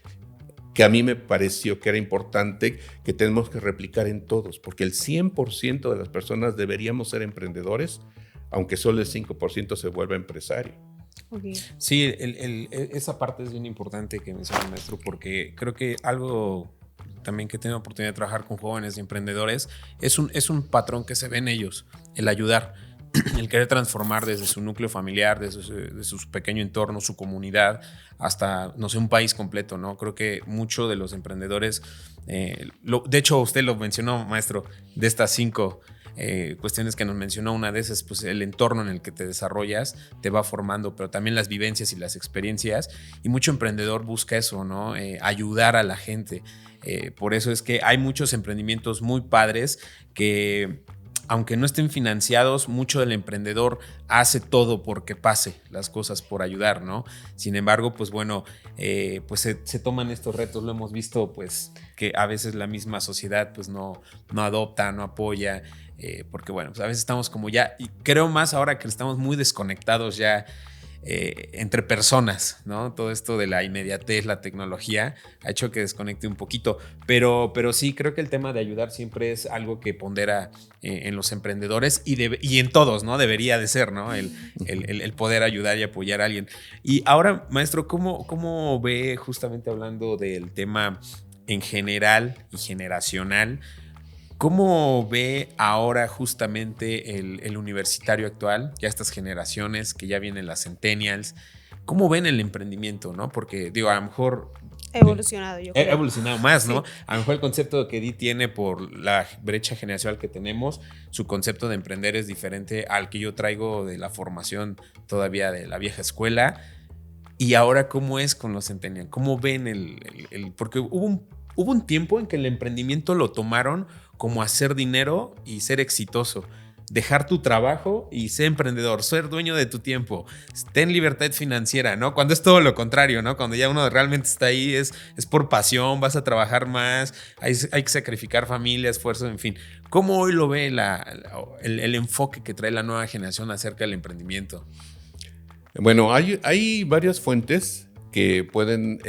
a mí me pareció que era importante, que tenemos que replicar en todos, porque el 100% de las personas deberíamos ser emprendedores, aunque solo el 5% se vuelva empresario. Okay. Sí, esa parte es bien importante que menciona el maestro, porque creo que algo también que tengo la oportunidad de trabajar con jóvenes y emprendedores es un patrón que se ve en ellos, el ayudar, el querer transformar desde su núcleo familiar, desde su pequeño entorno, su comunidad, hasta, no sé, un país completo, ¿no? Creo que muchos de los emprendedores, de hecho usted lo mencionó, maestro, de estas 5 cuestiones que nos mencionó, una de esas, pues el entorno en el que te desarrollas te va formando, pero también las vivencias y las experiencias, y mucho emprendedor busca eso, ¿no? Ayudar a la gente. Por eso es que hay muchos emprendimientos muy padres que, aunque no estén financiados, mucho del emprendedor hace todo porque pase las cosas por ayudar, ¿no? Sin embargo, pues bueno, pues se toman estos retos. Lo hemos visto, pues, que a veces la misma sociedad pues no adopta, no apoya, porque bueno, pues a veces estamos como ya, y creo más ahora que estamos muy desconectados ya entre personas, ¿no? Todo esto de la inmediatez, la tecnología ha hecho que desconecte un poquito, pero sí creo que el tema de ayudar siempre es algo que pondera en los emprendedores y en todos, ¿no? Debería de ser, ¿no? El poder ayudar y apoyar a alguien. Y ahora, maestro, ¿cómo ve, justamente hablando del tema en general y generacional, cómo ve ahora justamente el universitario actual, ya estas generaciones que ya vienen las centennials, cómo ven el emprendimiento, ¿no? Porque digo, a lo mejor evolucionado, yo creo. Ha evolucionado más, ¿no? Sí. A lo mejor el concepto que Di tiene por la brecha generacional que tenemos, su concepto de emprender es diferente al que yo traigo de la formación todavía de la vieja escuela. Y ahora, ¿cómo es con los centennials? ¿Cómo ven porque hubo un tiempo en que el emprendimiento lo tomaron como hacer dinero y ser exitoso. Dejar tu trabajo y ser emprendedor, ser dueño de tu tiempo, ten libertad financiera, ¿no? Cuando es todo lo contrario, ¿no? Cuando ya uno realmente está ahí, es por pasión, vas a trabajar más, hay que sacrificar familia, esfuerzo, en fin. ¿Cómo hoy lo ve el enfoque que trae la nueva generación acerca del emprendimiento? Bueno, hay varias fuentes que pueden,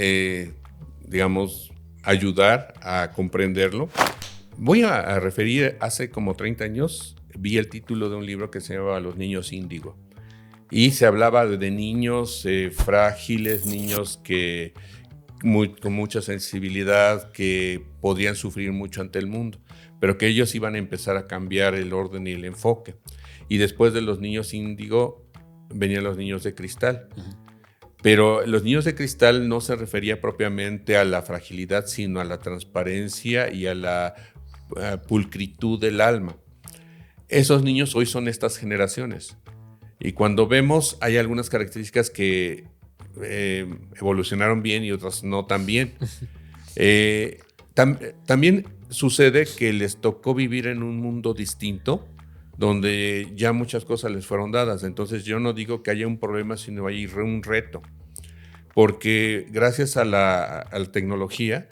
digamos, ayudar a comprenderlo. Voy a referir, hace como 30 años vi el título de un libro que se llamaba Los niños índigo. Y se hablaba de niños frágiles, niños con mucha sensibilidad, que podían sufrir mucho ante el mundo, pero que ellos iban a empezar a cambiar el orden y el enfoque. Y después de los niños índigo venían los niños de cristal. Pero los niños de cristal no se refería propiamente a la fragilidad, sino a la transparencia y a la pulcritud del alma. Esos niños hoy son estas generaciones. Y cuando vemos, hay algunas características que evolucionaron bien y otras no tan bien. También sucede que les tocó vivir en un mundo distinto, donde ya muchas cosas les fueron dadas. Entonces yo no digo que haya un problema, sino hay un reto. Porque gracias a la tecnología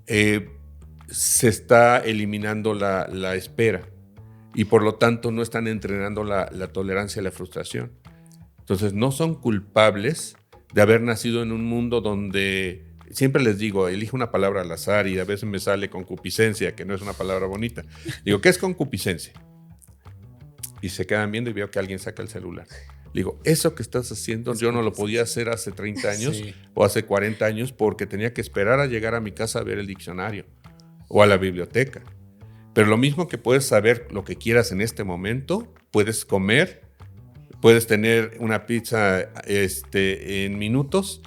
se está eliminando la espera y por lo tanto no están entrenando la tolerancia a la frustración. Entonces no son culpables de haber nacido en un mundo donde, siempre les digo, elijo una palabra al azar y a veces me sale concupiscencia, que no es una palabra bonita. Digo, ¿qué es concupiscencia? Y se quedan viendo y veo que alguien saca el celular. Digo, eso que estás haciendo yo no lo podía hacer hace 30 años Sí. o hace 40 años porque tenía que esperar a llegar a mi casa a ver el diccionario o a la biblioteca. Pero lo mismo que puedes saber lo que quieras en este momento, puedes comer, puedes tener una pizza en minutos.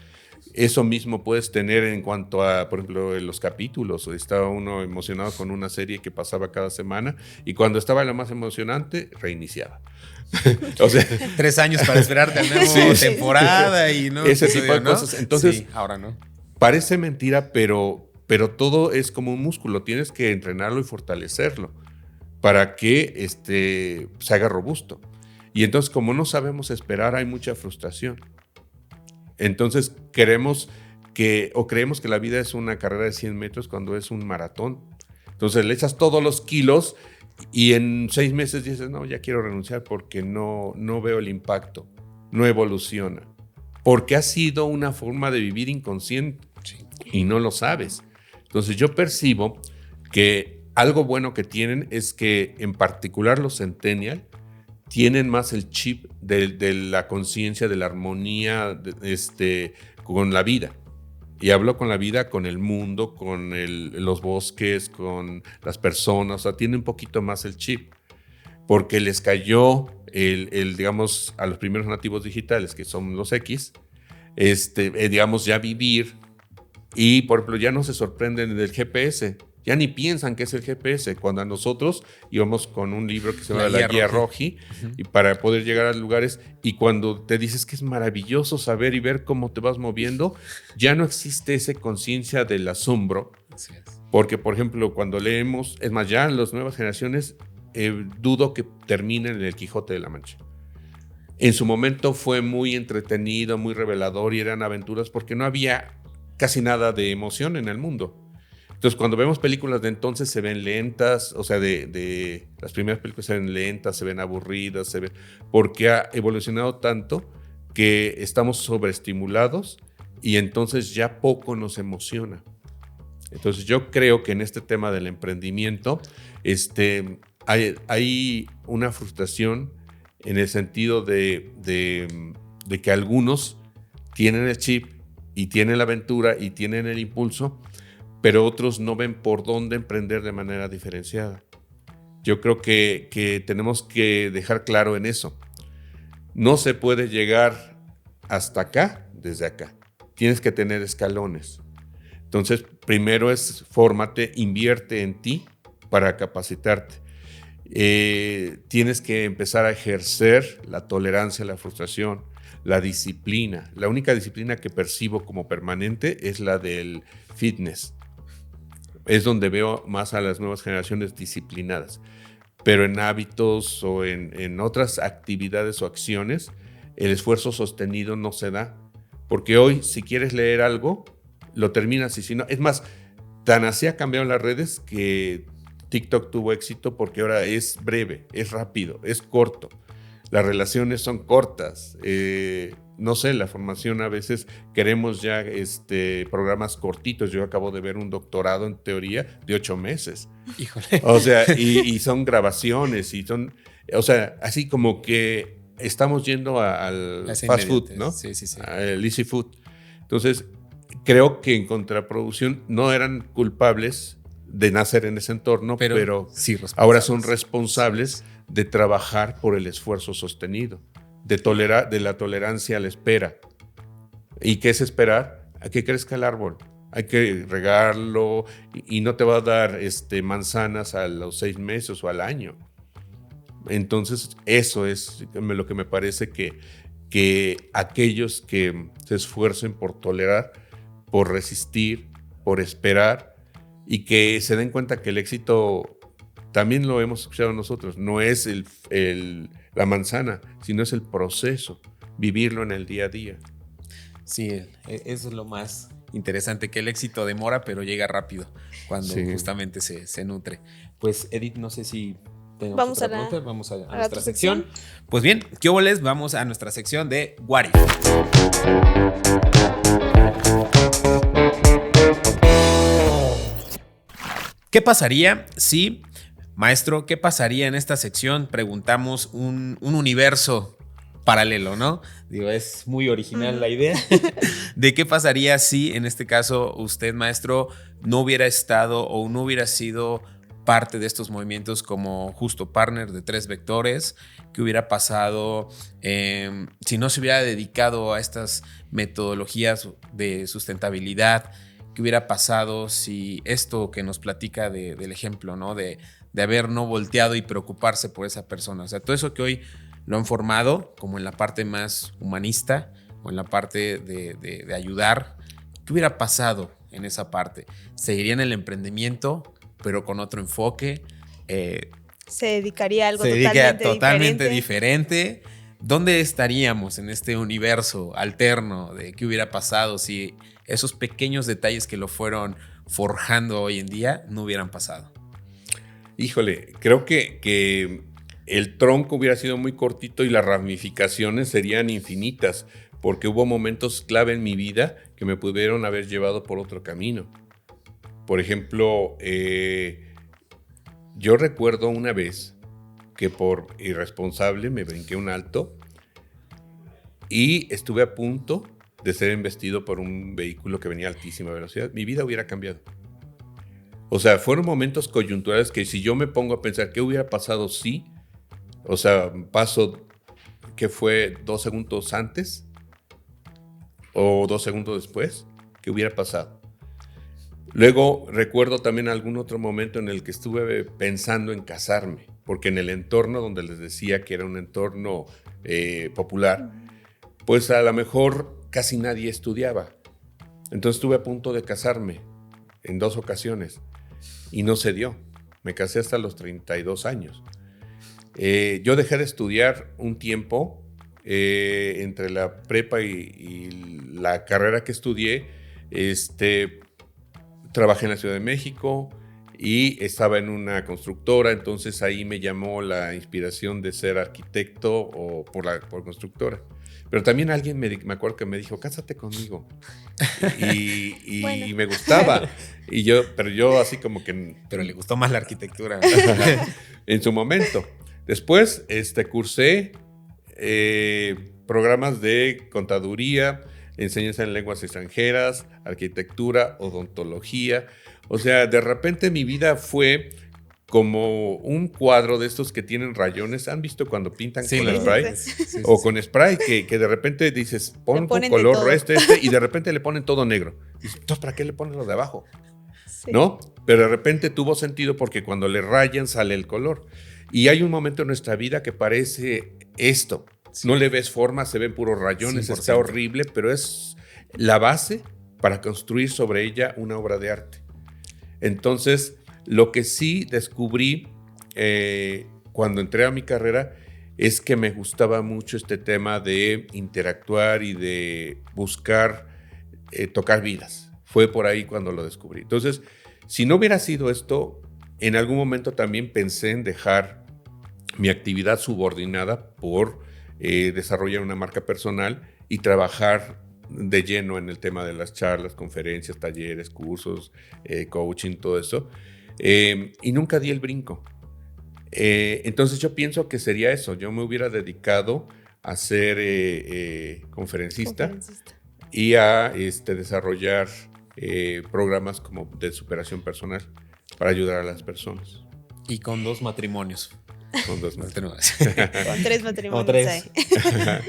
Eso mismo puedes tener en cuanto a, por ejemplo, en los capítulos. Estaba uno emocionado con una serie que pasaba cada semana y cuando estaba lo más emocionante, reiniciaba. O sea, 3 años para esperarte a nueva temporada y no. Ese tipo de cosas. Entonces, sí, ahora no. Parece mentira, pero todo es como un músculo. Tienes que entrenarlo y fortalecerlo para que se haga robusto. Y entonces, como no sabemos esperar, hay mucha frustración. Entonces creemos que la vida es una carrera de 100 metros cuando es un maratón. Entonces le echas todos los kilos y en 6 meses dices, no, ya quiero renunciar porque no veo el impacto, no evoluciona. Porque ha sido una forma de vivir inconsciente y no lo sabes. Entonces yo percibo que algo bueno que tienen es que en particular los centennial tienen más el chip de la conciencia, de la armonía con la vida. Y hablo con la vida, con el mundo, con los bosques, con las personas. O sea, tienen un poquito más el chip. Porque les cayó, digamos, a los primeros nativos digitales, que son los X, digamos, ya vivir. Y, por ejemplo, ya no se sorprenden del GPS. Ya ni piensan que es el GPS, cuando a nosotros íbamos con un libro que se llama La Guía Roji, y para poder llegar a lugares, y cuando te dices que es maravilloso saber y ver cómo te vas moviendo, ya no existe esa conciencia del asombro. Así es. Porque, por ejemplo, cuando leemos, es más, ya las nuevas generaciones, dudo que terminen en el Quijote de la Mancha. En su momento fue muy entretenido, muy revelador, y eran aventuras porque no había casi nada de emoción en el mundo. Entonces, cuando vemos películas de entonces se ven lentas, o sea, de las primeras películas se ven lentas, se ven aburridas, porque ha evolucionado tanto que estamos sobreestimulados y entonces ya poco nos emociona. Entonces, yo creo que en este tema del emprendimiento hay una frustración en el sentido de que algunos tienen el chip y tienen la aventura y tienen el impulso, pero otros no ven por dónde emprender de manera diferenciada. Yo creo que tenemos que dejar claro en eso. No se puede llegar hasta acá desde acá. Tienes que tener escalones. Entonces, primero es fórmate, invierte en ti para capacitarte. Tienes que empezar a ejercer la tolerancia a la frustración, la disciplina. La única disciplina que percibo como permanente es la del fitness. Es donde veo más a las nuevas generaciones disciplinadas. Pero en hábitos o en otras actividades o acciones, el esfuerzo sostenido no se da. Porque hoy, si quieres leer algo, lo terminas y si no... Es más, tan así ha cambiado las redes que TikTok tuvo éxito porque ahora es breve, es rápido, es corto. Las relaciones son cortas. No sé, la formación a veces queremos ya programas cortitos. Yo acabo de ver un doctorado en teoría de 8 meses. Híjole. O sea, y son grabaciones y son, o sea, así como que estamos yendo al fast food, ¿no? Sí. Al easy food. Entonces, creo que en contraproducción no eran culpables de nacer en ese entorno, pero sí, ahora son responsables de trabajar por el esfuerzo sostenido, de la tolerancia a la espera. ¿Y qué es esperar? A que crezca el árbol. Hay que regarlo y no te va a dar manzanas a los 6 meses o al año. Entonces, eso es lo que me parece que aquellos que se esfuercen por tolerar, por resistir, por esperar, y que se den cuenta que el éxito, también lo hemos escuchado nosotros, no es la manzana, sino es el proceso, vivirlo en el día a día. Sí, eso es lo más interesante, que el éxito demora, pero llega rápido cuando justamente se nutre. Pues, Edith, no sé si ¿Tenemos Vamos otra a la- pregunta? Vamos a la nuestra otra sección. sección. Pues bien, ¿qué óboles? Vamos a nuestra sección de What If. ¿Qué pasaría si, maestro, qué pasaría en esta sección? Preguntamos un universo paralelo, ¿no? Digo, es muy original la idea de qué pasaría si, en este caso, usted, maestro, no hubiera estado o no hubiera sido parte de estos movimientos como justo partner de 3 vectores, qué hubiera pasado si no se hubiera dedicado a estas metodologías de sustentabilidad, qué hubiera pasado si esto que nos platica del ejemplo, ¿no? De haber no volteado y preocuparse por esa persona. O sea, todo eso que hoy lo han formado como en la parte más humanista o en la parte de ayudar, ¿qué hubiera pasado en esa parte? ¿Seguiría en el emprendimiento, pero con otro enfoque? Se dedicaría a algo ¿Se dedica totalmente diferente? ¿Dónde estaríamos en este universo alterno de qué hubiera pasado si esos pequeños detalles que lo fueron forjando hoy en día no hubieran pasado? Híjole, creo que el tronco hubiera sido muy cortito y las ramificaciones serían infinitas, porque hubo momentos clave en mi vida que me pudieron haber llevado por otro camino. Por ejemplo, yo recuerdo una vez que por irresponsable me brinqué un alto y estuve a punto de ser embestido por un vehículo que venía a altísima velocidad. Mi vida hubiera cambiado. O sea, fueron momentos coyunturales que si yo me pongo a pensar qué hubiera pasado si, o sea, paso que fue 2 segundos antes o 2 segundos después, ¿qué hubiera pasado? Luego recuerdo también algún otro momento en el que estuve pensando en casarme, porque en el entorno donde les decía que era un entorno popular, pues a lo mejor casi nadie estudiaba. Entonces estuve a punto de casarme en 2 ocasiones y no se dio. Me casé hasta los 32 años. Yo dejé de estudiar un tiempo entre la prepa y la carrera que estudié. Trabajé en la Ciudad de México y estaba en una constructora, entonces ahí me llamó la inspiración de ser arquitecto o por constructora. Pero también alguien me acuerdo que me dijo, cásate conmigo. Y Bueno. me gustaba. Pero yo así como que... Pero le gustó más la arquitectura. en su momento. Después cursé programas de contaduría, enseñanza en lenguas extranjeras, arquitectura, odontología. O sea, de repente mi vida fue como un cuadro de estos que tienen rayones. ¿Han visto cuando pintan con claro. spray? Sí. O con spray que de repente dices, pon un ponen de color todo. y de repente le ponen todo negro. Y dices, entonces, ¿para qué le ponen lo de abajo? Sí. ¿No? Pero de repente tuvo sentido porque cuando le rayan sale el color. Y hay un momento en nuestra vida que parece esto. No le ves forma, se ven puros rayones, 100%. está horrible, pero es la base para construir sobre ella una obra de arte. Entonces, lo que sí descubrí cuando entré a mi carrera es que me gustaba mucho este tema de interactuar y de buscar tocar vidas. Fue por ahí cuando lo descubrí. Entonces, si no hubiera sido esto, en algún momento también pensé en dejar mi actividad subordinada por desarrollar una marca personal y trabajar de lleno en el tema de las charlas, conferencias, talleres, cursos, coaching, todo eso. Y nunca di el brinco. Entonces yo pienso que sería eso. Yo me hubiera dedicado a ser conferencista y a desarrollar programas como de superación personal para ayudar a las personas. Y con 2 matrimonios. Con 2 matrimonios. Con 3 matrimonios. O 3.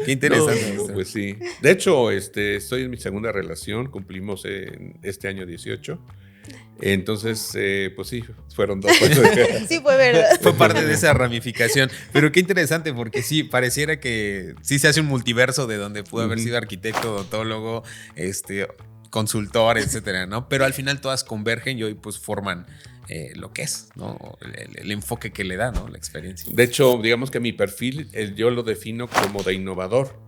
Qué interesante. No, pues sí. De hecho, estoy en mi segunda relación. Cumplimos este año 18. Entonces, pues sí, fueron 2. Sí, fue verdad. Fue parte de esa ramificación. Pero qué interesante, porque sí, pareciera que sí se hace un multiverso de donde pudo haber sido arquitecto, odontólogo, consultor, etcétera, ¿no? Pero al final todas convergen y hoy pues forman lo que es, ¿no? El enfoque que le da, ¿no? La experiencia. De hecho, digamos que mi perfil yo lo defino como de innovador,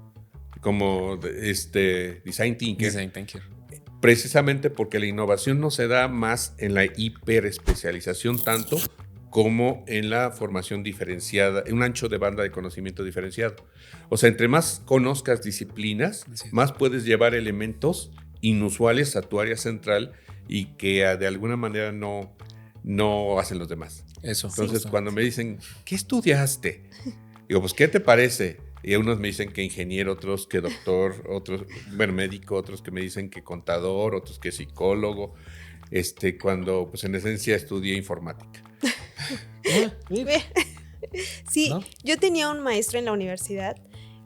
como design thinker. Design thinker. Precisamente porque la innovación no se da más en la hiperespecialización tanto como en la formación diferenciada, en un ancho de banda de conocimiento diferenciado. O sea, entre más conozcas disciplinas, más puedes llevar elementos inusuales a tu área central y que de alguna manera no hacen los demás. Eso. Entonces, Sí. cuando me dicen, ¿qué estudiaste? Digo, pues, ¿qué te parece? Y unos me dicen que ingeniero, otros que doctor, otros, bueno, médico, otros que me dicen que contador, otros que psicólogo, cuando, pues, en esencia estudié informática. Sí, ¿No? yo tenía un maestro en la universidad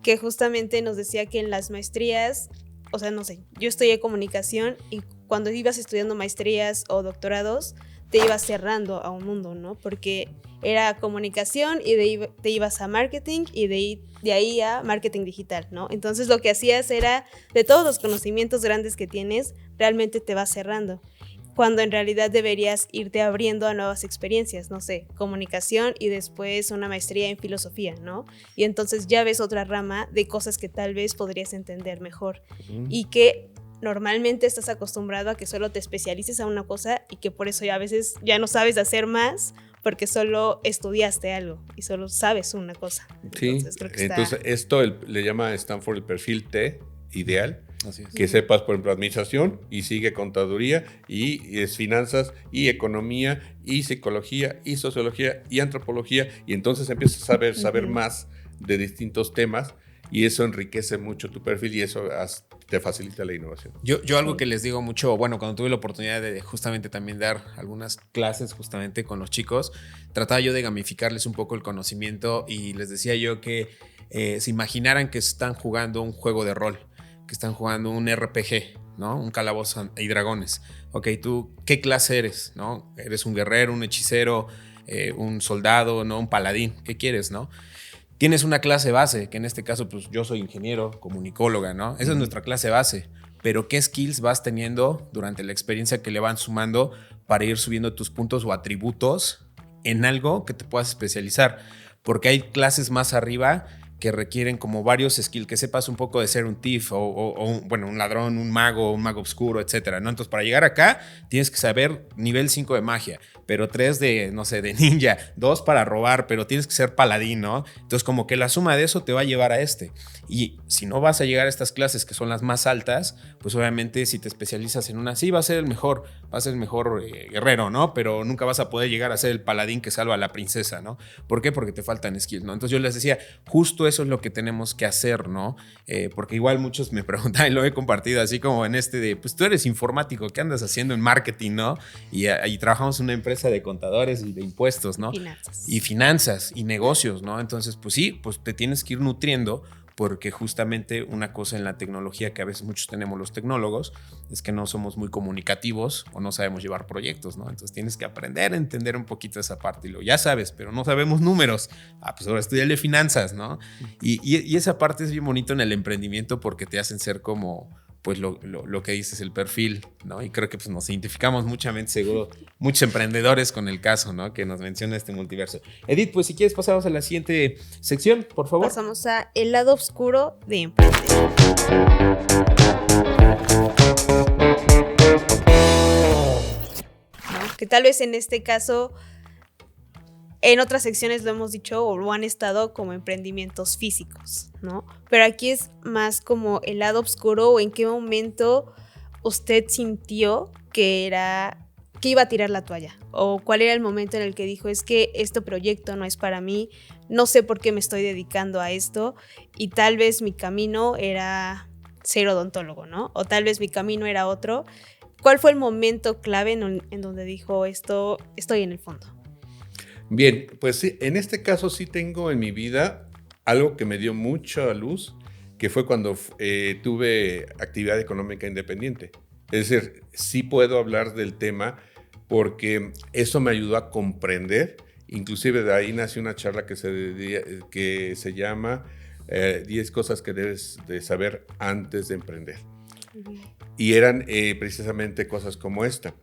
que justamente nos decía que en las maestrías, o sea, no sé, yo estudié comunicación y cuando ibas estudiando maestrías o doctorados, te ibas cerrando a un mundo, ¿no? Porque era comunicación y de ahí te ibas a marketing y de ahí a marketing digital, ¿no? Entonces lo que hacías era, de todos los conocimientos grandes que tienes, realmente te vas cerrando, cuando en realidad deberías irte abriendo a nuevas experiencias, no sé, comunicación y después una maestría en filosofía, ¿no? Y entonces ya ves otra rama de cosas que tal vez podrías entender mejor y que normalmente estás acostumbrado a que solo te especialices a una cosa y que por eso ya a veces ya no sabes hacer más porque solo estudiaste algo y solo sabes una cosa. Entonces, Sí, creo que entonces esto le llama Stanford el perfil T ideal. Así es. Que sepas, por ejemplo, administración y sigue contaduría y es finanzas y economía y psicología y sociología y antropología y entonces empiezas a saber más de distintos temas y eso enriquece mucho tu perfil y eso te facilita la innovación. Yo algo que les digo mucho, bueno, cuando tuve la oportunidad de justamente también dar algunas clases justamente con los chicos, trataba yo de gamificarles un poco el conocimiento y les decía yo que se imaginaran que están jugando un juego de rol, que están jugando un RPG, ¿no? Un calabozo y dragones. Ok, ¿tú qué clase eres? ¿No? ¿Eres un guerrero, un hechicero, un soldado, ¿no? Un paladín? ¿Qué quieres, no? Tienes una clase base, que en este caso, pues yo soy ingeniero, comunicóloga, ¿no? Esa es nuestra clase base. Pero ¿qué skills vas teniendo durante la experiencia que le van sumando para ir subiendo tus puntos o atributos en algo que te puedas especializar? Porque hay clases más arriba que requieren como varios skills, que sepas un poco de ser un thief bueno, un ladrón, un mago oscuro, etcétera, ¿no? Entonces, para llegar acá, tienes que saber nivel 5 de magia, pero 3 de, no sé, de ninja, 2 para robar, pero tienes que ser paladín, ¿no? Entonces, como que la suma de eso te va a llevar a este. Y si no vas a llegar a estas clases que son las más altas, pues obviamente si te especializas en una, sí, va a ser el mejor guerrero, ¿no? Pero nunca vas a poder llegar a ser el paladín que salva a la princesa, ¿no? ¿Por qué? Porque te faltan skills, ¿no? Entonces yo les decía, justo eso es lo que tenemos que hacer, ¿no? Porque igual muchos me preguntan y lo he compartido así como en pues tú eres informático, ¿qué andas haciendo en marketing, no? Y trabajamos en una empresa de contadores y de impuestos, ¿no? Finanzas y negocios, ¿no? Entonces, pues sí, pues te tienes que ir nutriendo porque justamente una cosa en la tecnología que a veces muchos tenemos los tecnólogos es que no somos muy comunicativos o no sabemos llevar proyectos, ¿no? Entonces tienes que aprender a entender un poquito esa parte y ya sabes, pero no sabemos números. Pues ahora estudiarle finanzas, ¿no? Y esa parte es bien bonito en el emprendimiento porque te hacen ser como pues lo que dices, el perfil, ¿no? Y creo que pues nos identificamos muchamente, seguro, muchos emprendedores con el caso, ¿no? Que nos menciona este multiverso. Edith, pues si quieres pasamos a la siguiente sección, por favor. Pasamos a el lado oscuro de emprender. ¿No? Que tal vez en este caso, en otras secciones lo hemos dicho o lo han estado como emprendimientos físicos, ¿no? Pero aquí es más como el lado oscuro o en qué momento usted sintió que iba a tirar la toalla o cuál era el momento en el que dijo es que este proyecto no es para mí, no sé por qué me estoy dedicando a esto y tal vez mi camino era ser odontólogo, ¿no? O tal vez mi camino era otro. ¿Cuál fue el momento clave en donde dijo estoy en el fondo? Bien, pues sí, en este caso sí tengo en mi vida algo que me dio mucha luz, que fue cuando tuve actividad económica independiente. Es decir, sí puedo hablar del tema porque eso me ayudó a comprender, inclusive de ahí nació una charla que se llama 10 cosas que debes de saber antes de emprender. Y eran precisamente cosas como esta.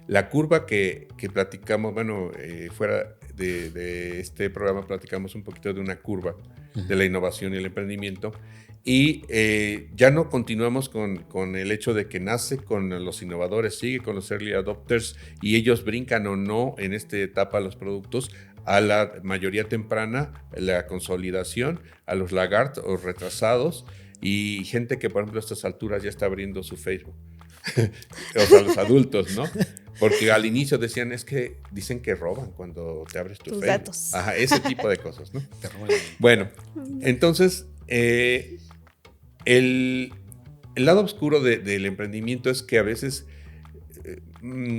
La curva que platicamos, bueno, fuera de este programa platicamos un poquito de una curva de la innovación y el emprendimiento, y ya no continuamos con el hecho de que nace con los innovadores, sigue con los early adopters, y ellos brincan o no en esta etapa los productos a la mayoría temprana, la consolidación, a los laggards o retrasados, y gente que, por ejemplo, a estas alturas ya está abriendo su Facebook. O sea, los adultos, ¿no? Porque al inicio dicen que roban cuando te abres tu Tus Facebook. datos. Ajá, ese tipo de cosas, ¿no? Te roban. Bueno, entonces, el lado oscuro del emprendimiento es que a veces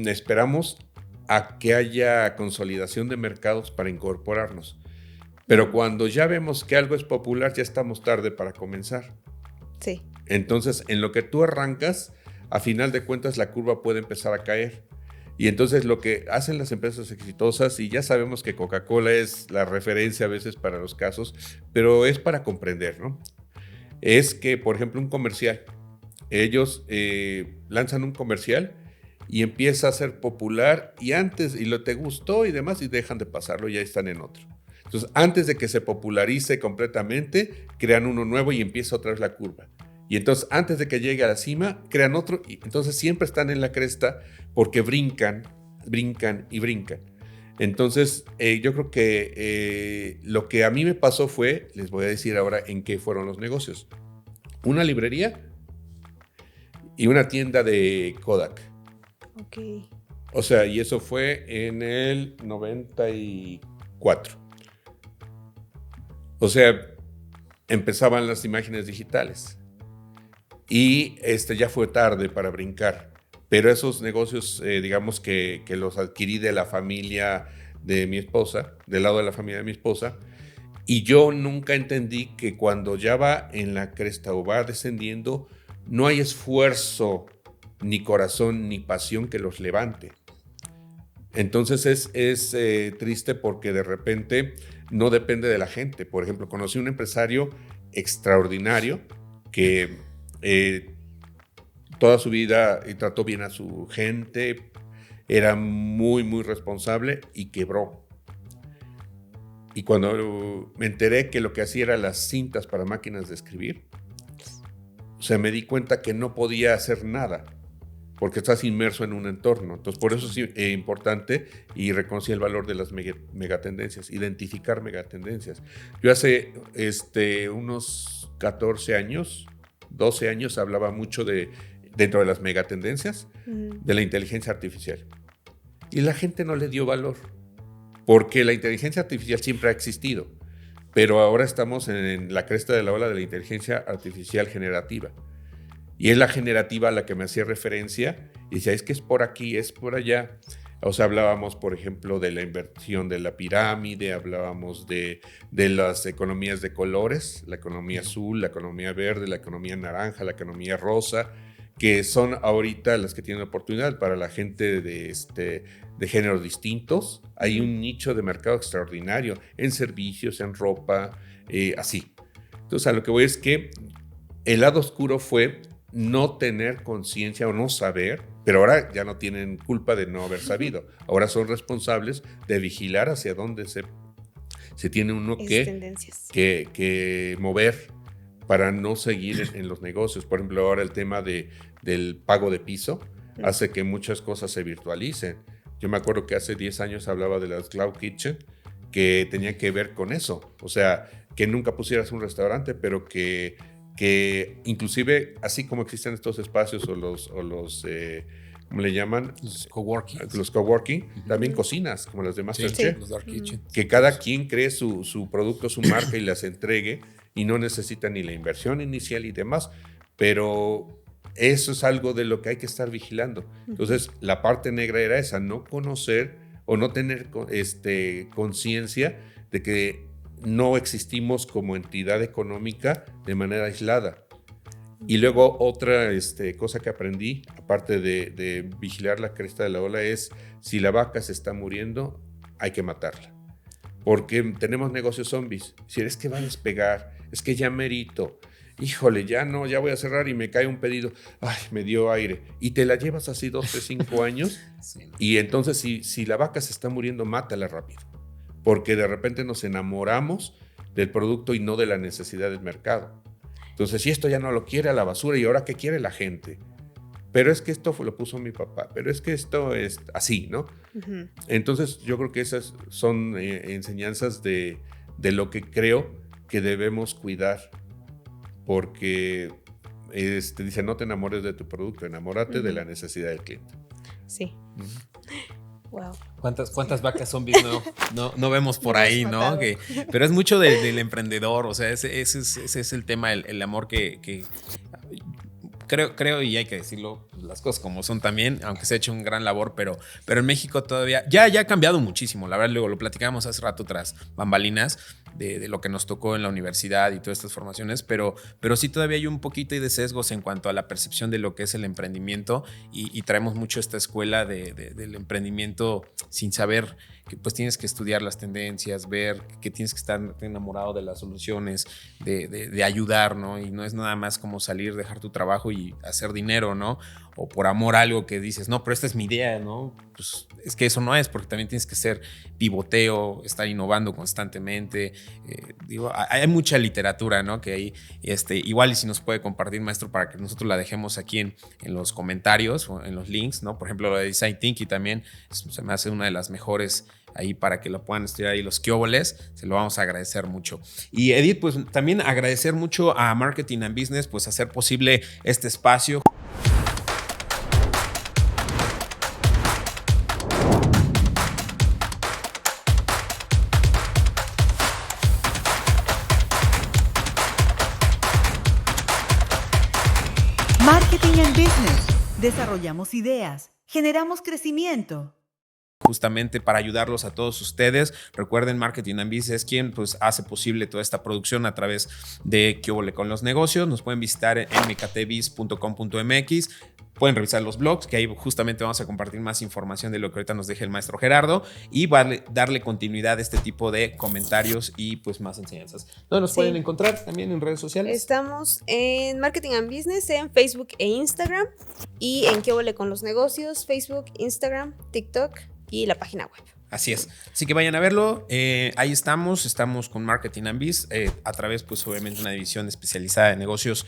esperamos a que haya consolidación de mercados para incorporarnos. Pero cuando ya vemos que algo es popular, ya estamos tarde para comenzar. Sí. Entonces, en lo que tú arrancas, a final de cuentas la curva puede empezar a caer. Y entonces lo que hacen las empresas exitosas, y ya sabemos que Coca-Cola es la referencia a veces para los casos, pero es para comprender, ¿no? Es que, por ejemplo, un comercial, ellos lanzan un comercial y empieza a ser popular, y lo te gustó y demás, y dejan de pasarlo y ya están en otro. Entonces, antes de que se popularice completamente, crean uno nuevo y empieza otra vez la curva. Y entonces, antes de que llegue a la cima, crean otro, y entonces siempre están en la cresta porque brincan. Entonces, yo creo que lo que a mí me pasó fue, les voy a decir ahora en qué fueron los negocios. Una librería y una tienda de Kodak. Ok. O sea, y eso fue en el 94. O sea, empezaban las imágenes digitales. Y ya fue tarde para brincar. Pero esos negocios, digamos que los adquirí de la familia de mi esposa, del lado de la familia de mi esposa, y yo nunca entendí que cuando ya va en la cresta o va descendiendo, no hay esfuerzo, ni corazón, ni pasión que los levante. Entonces es triste porque de repente no depende de la gente. Por ejemplo, conocí un empresario extraordinario que toda su vida trató bien a su gente, era muy, muy responsable y quebró. Y cuando me enteré que lo que hacía era las cintas para máquinas de escribir, o sea, me di cuenta que no podía hacer nada porque estás inmerso en un entorno. Entonces, por eso es importante, y reconocí el valor de las megatendencias, identificar megatendencias. Yo hace unos 14 años, 12 años, hablaba mucho dentro de las megatendencias, de la inteligencia artificial. Y la gente no le dio valor, porque la inteligencia artificial siempre ha existido, pero ahora estamos en la cresta de la ola de la inteligencia artificial generativa. Y es la generativa a la que me hacía referencia, y decía, es que es por aquí, es por allá. O sea, hablábamos, por ejemplo, de la inversión de la pirámide, hablábamos de las economías de colores, la economía azul, la economía verde, la economía naranja, la economía rosa, que son ahorita las que tienen oportunidad para la gente de géneros distintos. Hay un nicho de mercado extraordinario en servicios, en ropa, así. Entonces, a lo que voy es que el lado oscuro fue no tener conciencia o no saber, pero ahora ya no tienen culpa de no haber sabido. Ahora son responsables de vigilar hacia dónde se tiene uno que mover para no seguir en los negocios. Por ejemplo, ahora el tema del pago de piso hace que muchas cosas se virtualicen. Yo me acuerdo que hace 10 años hablaba de las Cloud Kitchen, que tenía que ver con eso. O sea, que nunca pusieras un restaurante, pero que inclusive, así como existen estos espacios o los ¿cómo le llaman? Los coworking. Los coworking, también cocinas, como las de MasterChef. Sí, los Dark Kitchen. Que cada quien cree su producto, su marca y las entregue, y no necesita ni la inversión inicial y demás, pero eso es algo de lo que hay que estar vigilando. Entonces, la parte negra era esa, no conocer o no tener conciencia de que no existimos como entidad económica de manera aislada. Y luego otra cosa que aprendí, aparte de vigilar la cresta de la ola, es si la vaca se está muriendo, hay que matarla. Porque tenemos negocios zombies. Si es que va a despegar, es que ya merito. híjole, ya no, ya voy a cerrar y me cae un pedido, ay, me dio aire. Y te la llevas así 2, 3, 5 años Sí. y entonces si la vaca se está muriendo, mátala rápido. Porque de repente nos enamoramos del producto y no de la necesidad del mercado. Entonces, si esto ya no lo quiere, a la basura, ¿y ahora qué quiere la gente? Pero es que esto lo puso mi papá, pero es que esto es así, ¿no? Ujú. Entonces, yo creo que esas son enseñanzas de lo que creo que debemos cuidar, porque dice, no te enamores de tu producto, enamórate de la necesidad del cliente. Sí. Wow. ¿Cuántas vacas zombies no vemos por Hemos ahí, ¿no? matado. Pero es mucho del emprendedor, o sea, ese es el tema, el amor que creo, y hay que decirlo, pues, las cosas como son también, aunque se ha hecho un gran labor, pero en México todavía ya ha cambiado muchísimo. La verdad, luego lo platicábamos hace rato tras bambalinas de lo que nos tocó en la universidad y todas estas formaciones, pero sí todavía hay un poquito de sesgos en cuanto a la percepción de lo que es el emprendimiento y traemos mucho esta escuela del emprendimiento sin saber que pues tienes que estudiar las tendencias, ver que tienes que estar enamorado de las soluciones, de ayudar, ¿no? Y no es nada más como salir, dejar tu trabajo y hacer dinero, ¿no? O por amor a algo que dices, no, pero esta es mi idea, ¿no? Pues es que eso no es, porque también tienes que ser pivoteo, estar innovando constantemente. Hay mucha literatura, ¿no? Que ahí, igual y si nos puede compartir, maestro, para que nosotros la dejemos aquí en los comentarios o en los links, ¿no? Por ejemplo, lo de Design Thinking también se me hace una de las mejores ahí para que lo puedan estudiar ahí los quioboles, se lo vamos a agradecer mucho. Y Edith, pues también agradecer mucho a Marketing and Business, pues hacer posible este espacio. Marketing and Business. Desarrollamos ideas, generamos crecimiento. Justamente para ayudarlos a todos ustedes. Recuerden, Marketing and Business es quien pues hace posible toda esta producción a través de ¿Qué óvole con los negocios? Nos pueden visitar en mktbiz.com.mx. Pueden revisar los blogs, que ahí justamente vamos a compartir más información de lo que ahorita nos deje el maestro Gerardo y darle continuidad a este tipo de comentarios y pues más enseñanzas. ¿Dónde nos pueden encontrar? También en redes sociales. Estamos en Marketing and Business en Facebook e Instagram y en ¿Qué óvole con los negocios? Facebook, Instagram, TikTok y la página web. Así es. Así que vayan a verlo. Ahí estamos con Marketing and Biz a través, pues obviamente, una división especializada de negocios,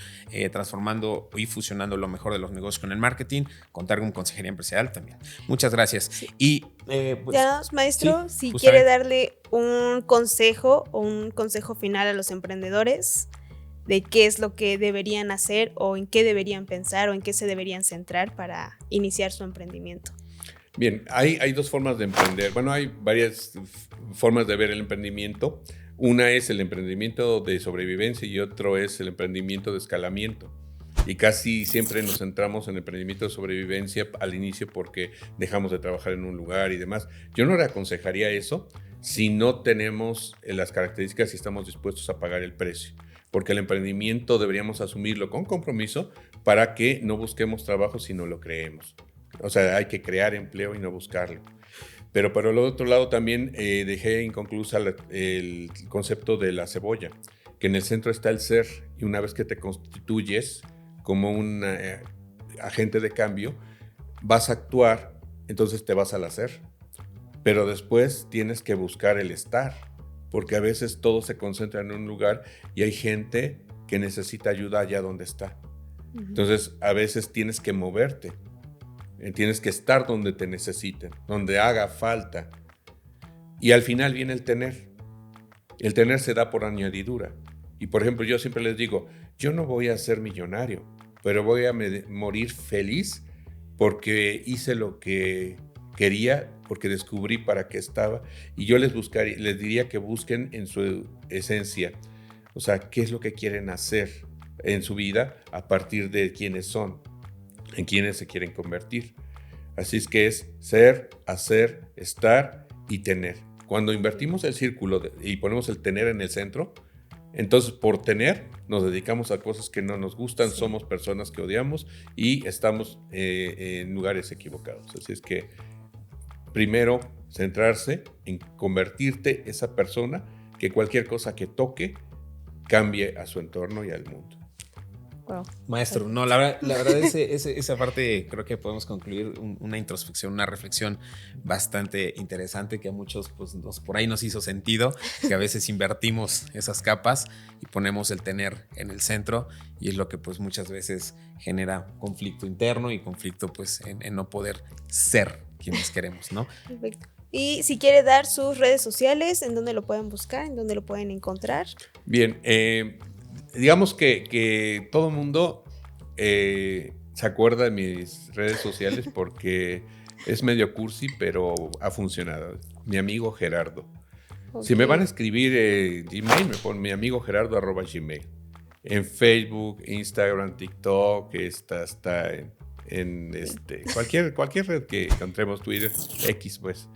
transformando y fusionando lo mejor de los negocios con el marketing, contar con consejería empresarial también. Muchas gracias. Sí. Y pues, ya, maestro, sí, si quiere darle un consejo o un consejo final a los emprendedores de qué es lo que deberían hacer o en qué deberían pensar o en qué se deberían centrar para iniciar su emprendimiento. Bien, hay dos formas de emprender. Bueno, hay varias formas de ver el emprendimiento. Una es el emprendimiento de sobrevivencia y otro es el emprendimiento de escalamiento. Y casi siempre nos centramos en el emprendimiento de sobrevivencia al inicio porque dejamos de trabajar en un lugar y demás. Yo no le aconsejaría eso si no tenemos las características y estamos dispuestos a pagar el precio. Porque el emprendimiento deberíamos asumirlo con compromiso para que no busquemos trabajo si no lo creemos. O sea, hay que crear empleo y no buscarlo. Pero por el otro lado también dejé inconclusa el concepto de la cebolla, que en el centro está el ser, y una vez que te constituyes como un agente de cambio, vas a actuar, entonces te vas al hacer. Pero después tienes que buscar el estar, porque a veces todo se concentra en un lugar y hay gente que necesita ayuda allá donde está. Entonces, a veces tienes que moverte. Tienes que estar donde te necesiten, donde haga falta. Y al final viene el tener. El tener se da por añadidura. Y por ejemplo, yo siempre les digo, yo no voy a ser millonario, pero voy a morir feliz porque hice lo que quería, porque descubrí para qué estaba. Y yo les diría que busquen en su esencia, o sea, qué es lo que quieren hacer en su vida a partir de quiénes son, en quiénes se quieren convertir. Así es que es ser, hacer, estar y tener. Cuando invertimos el círculo y ponemos el tener en el centro, entonces por tener nos dedicamos a cosas que no nos gustan, sí. Somos personas que odiamos y estamos en lugares equivocados. Así es que primero centrarse en convertirte esa persona que cualquier cosa que toque cambie a su entorno y al mundo. Wow. Maestro, no, la verdad esa parte creo que podemos concluir una introspección, una reflexión bastante interesante que a muchos pues, por ahí nos hizo sentido, que a veces invertimos esas capas y ponemos el tener en el centro y es lo que pues muchas veces genera conflicto interno y conflicto pues en no poder ser quienes queremos, ¿no? Perfecto. Y si quiere dar sus redes sociales, ¿en dónde lo pueden buscar? ¿En dónde lo pueden encontrar? Bien, digamos que todo el mundo se acuerda de mis redes sociales porque es medio cursi, pero ha funcionado. Mi amigo Gerardo. Okay. Si me van a escribir Gmail, me ponen mi amigo Gerardo @gmail. En Facebook, Instagram, TikTok, está en cualquier red que encontremos, Twitter, X, pues.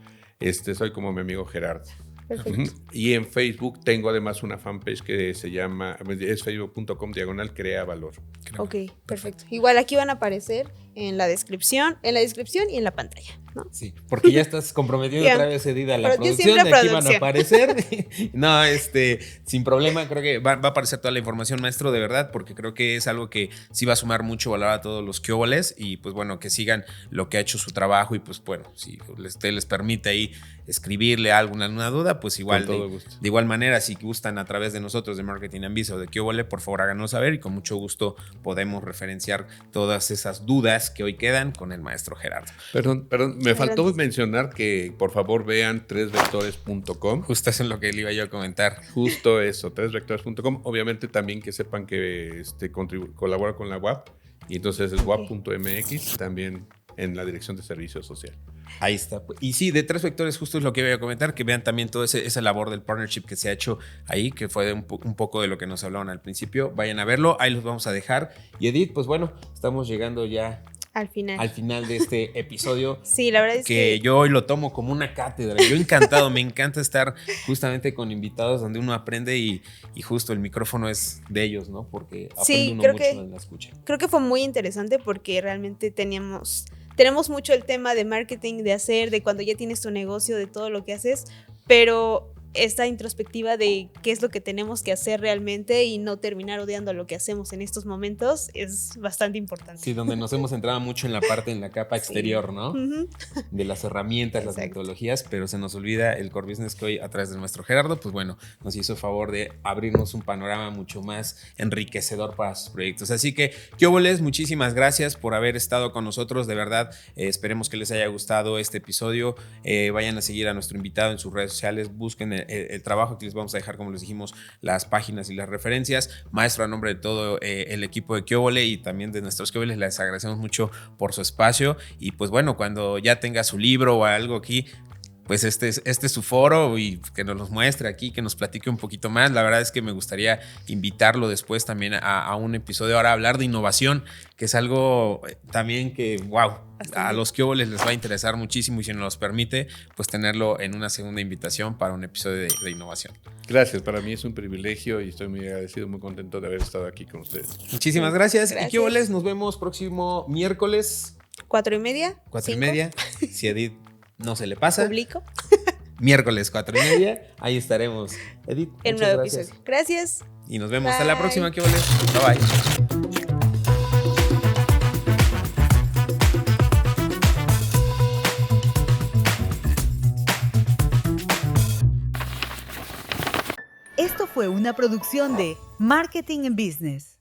Soy como mi amigo Gerardo. Perfecto. Y en Facebook tengo además una fanpage que se llama, es facebook.com/crea valor. Ok, perfecto. Igual aquí van a aparecer en la descripción y en la pantalla, ¿no? Sí, porque ya estás comprometiendo Bien. otra vez, Edith, a la Pero yo producción. siempre De aquí van a producción. aparecer. No, sin problema, creo que va a aparecer toda la información, maestro, de verdad, porque creo que es algo que sí va a sumar mucho valor a todos los quioboles y pues bueno, que sigan lo que ha hecho su trabajo y pues bueno, si usted les permite ahí escribirle alguna duda, pues igual Con todo gusto. de igual manera, si gustan a través de nosotros de Marketing and Biz o de Quiobole, por favor háganos saber y con mucho gusto podemos referenciar todas esas dudas que hoy quedan con el maestro Gerardo. Perdón, me faltó Adelante. mencionar que por favor vean 3vectores.com. Justo eso es lo que le iba yo a comentar. Justo eso, 3vectores.com. Obviamente también que sepan que colabora con la UAP y entonces es wap.mx también en la Dirección de Servicio Social. Ahí está. Y sí, de 3 vectores justo es lo que iba a comentar, que vean también toda esa labor del partnership que se ha hecho ahí, que fue un poco de lo que nos hablaban al principio. Vayan a verlo, ahí los vamos a dejar. Y Edith, pues bueno, estamos llegando ya Al final. de este episodio. Sí, la verdad es que Yo hoy lo tomo como una cátedra. Yo encantado, me encanta estar justamente con invitados donde uno aprende y justo el micrófono es de ellos, ¿no? Porque aprende uno mucho en la escucha. creo que fue muy interesante porque realmente tenemos mucho el tema de marketing, de cuando ya tienes tu negocio, de todo lo que haces, pero esta introspectiva de qué es lo que tenemos que hacer realmente y no terminar odiando lo que hacemos en estos momentos es bastante importante. Sí, donde nos hemos centrado mucho en la capa exterior, ¿no? Ujú. De las herramientas, las Exacto. metodologías, pero se nos olvida el core business que hoy a través de nuestro Gerardo, pues bueno, nos hizo favor de abrirnos un panorama mucho más enriquecedor para sus proyectos. Así que, quioboles, muchísimas gracias por haber estado con nosotros, de verdad, esperemos que les haya gustado este episodio, vayan a seguir a nuestro invitado en sus redes sociales, busquen el trabajo que les vamos a dejar, como les dijimos, las páginas y las referencias. Maestro, a nombre de todo el equipo de Quiobole y también de nuestros quioboles, les agradecemos mucho por su espacio y pues bueno, cuando ya tenga su libro o algo aquí, pues este es su foro y que nos los muestre aquí, que nos platique un poquito más. La verdad es que me gustaría invitarlo después también a un episodio ahora a hablar de innovación, que es algo también que, wow, a los quioboles les va a interesar muchísimo y si nos los permite, pues tenerlo en una segunda invitación para un episodio de innovación. Gracias, para mí es un privilegio y estoy muy agradecido, muy contento de haber estado aquí con ustedes. Muchísimas gracias. Gracias. Y quioboles, nos vemos próximo miércoles, 4:30. 4:30. Si Edith no se le pasa. Publico Miércoles 4:30, ahí estaremos. Edith, en un muchas nuevo gracias. episodio. Gracias. Y nos vemos hasta la Bye. próxima, quioboles. Bye bye. Esto fue una producción de Marketing and Business.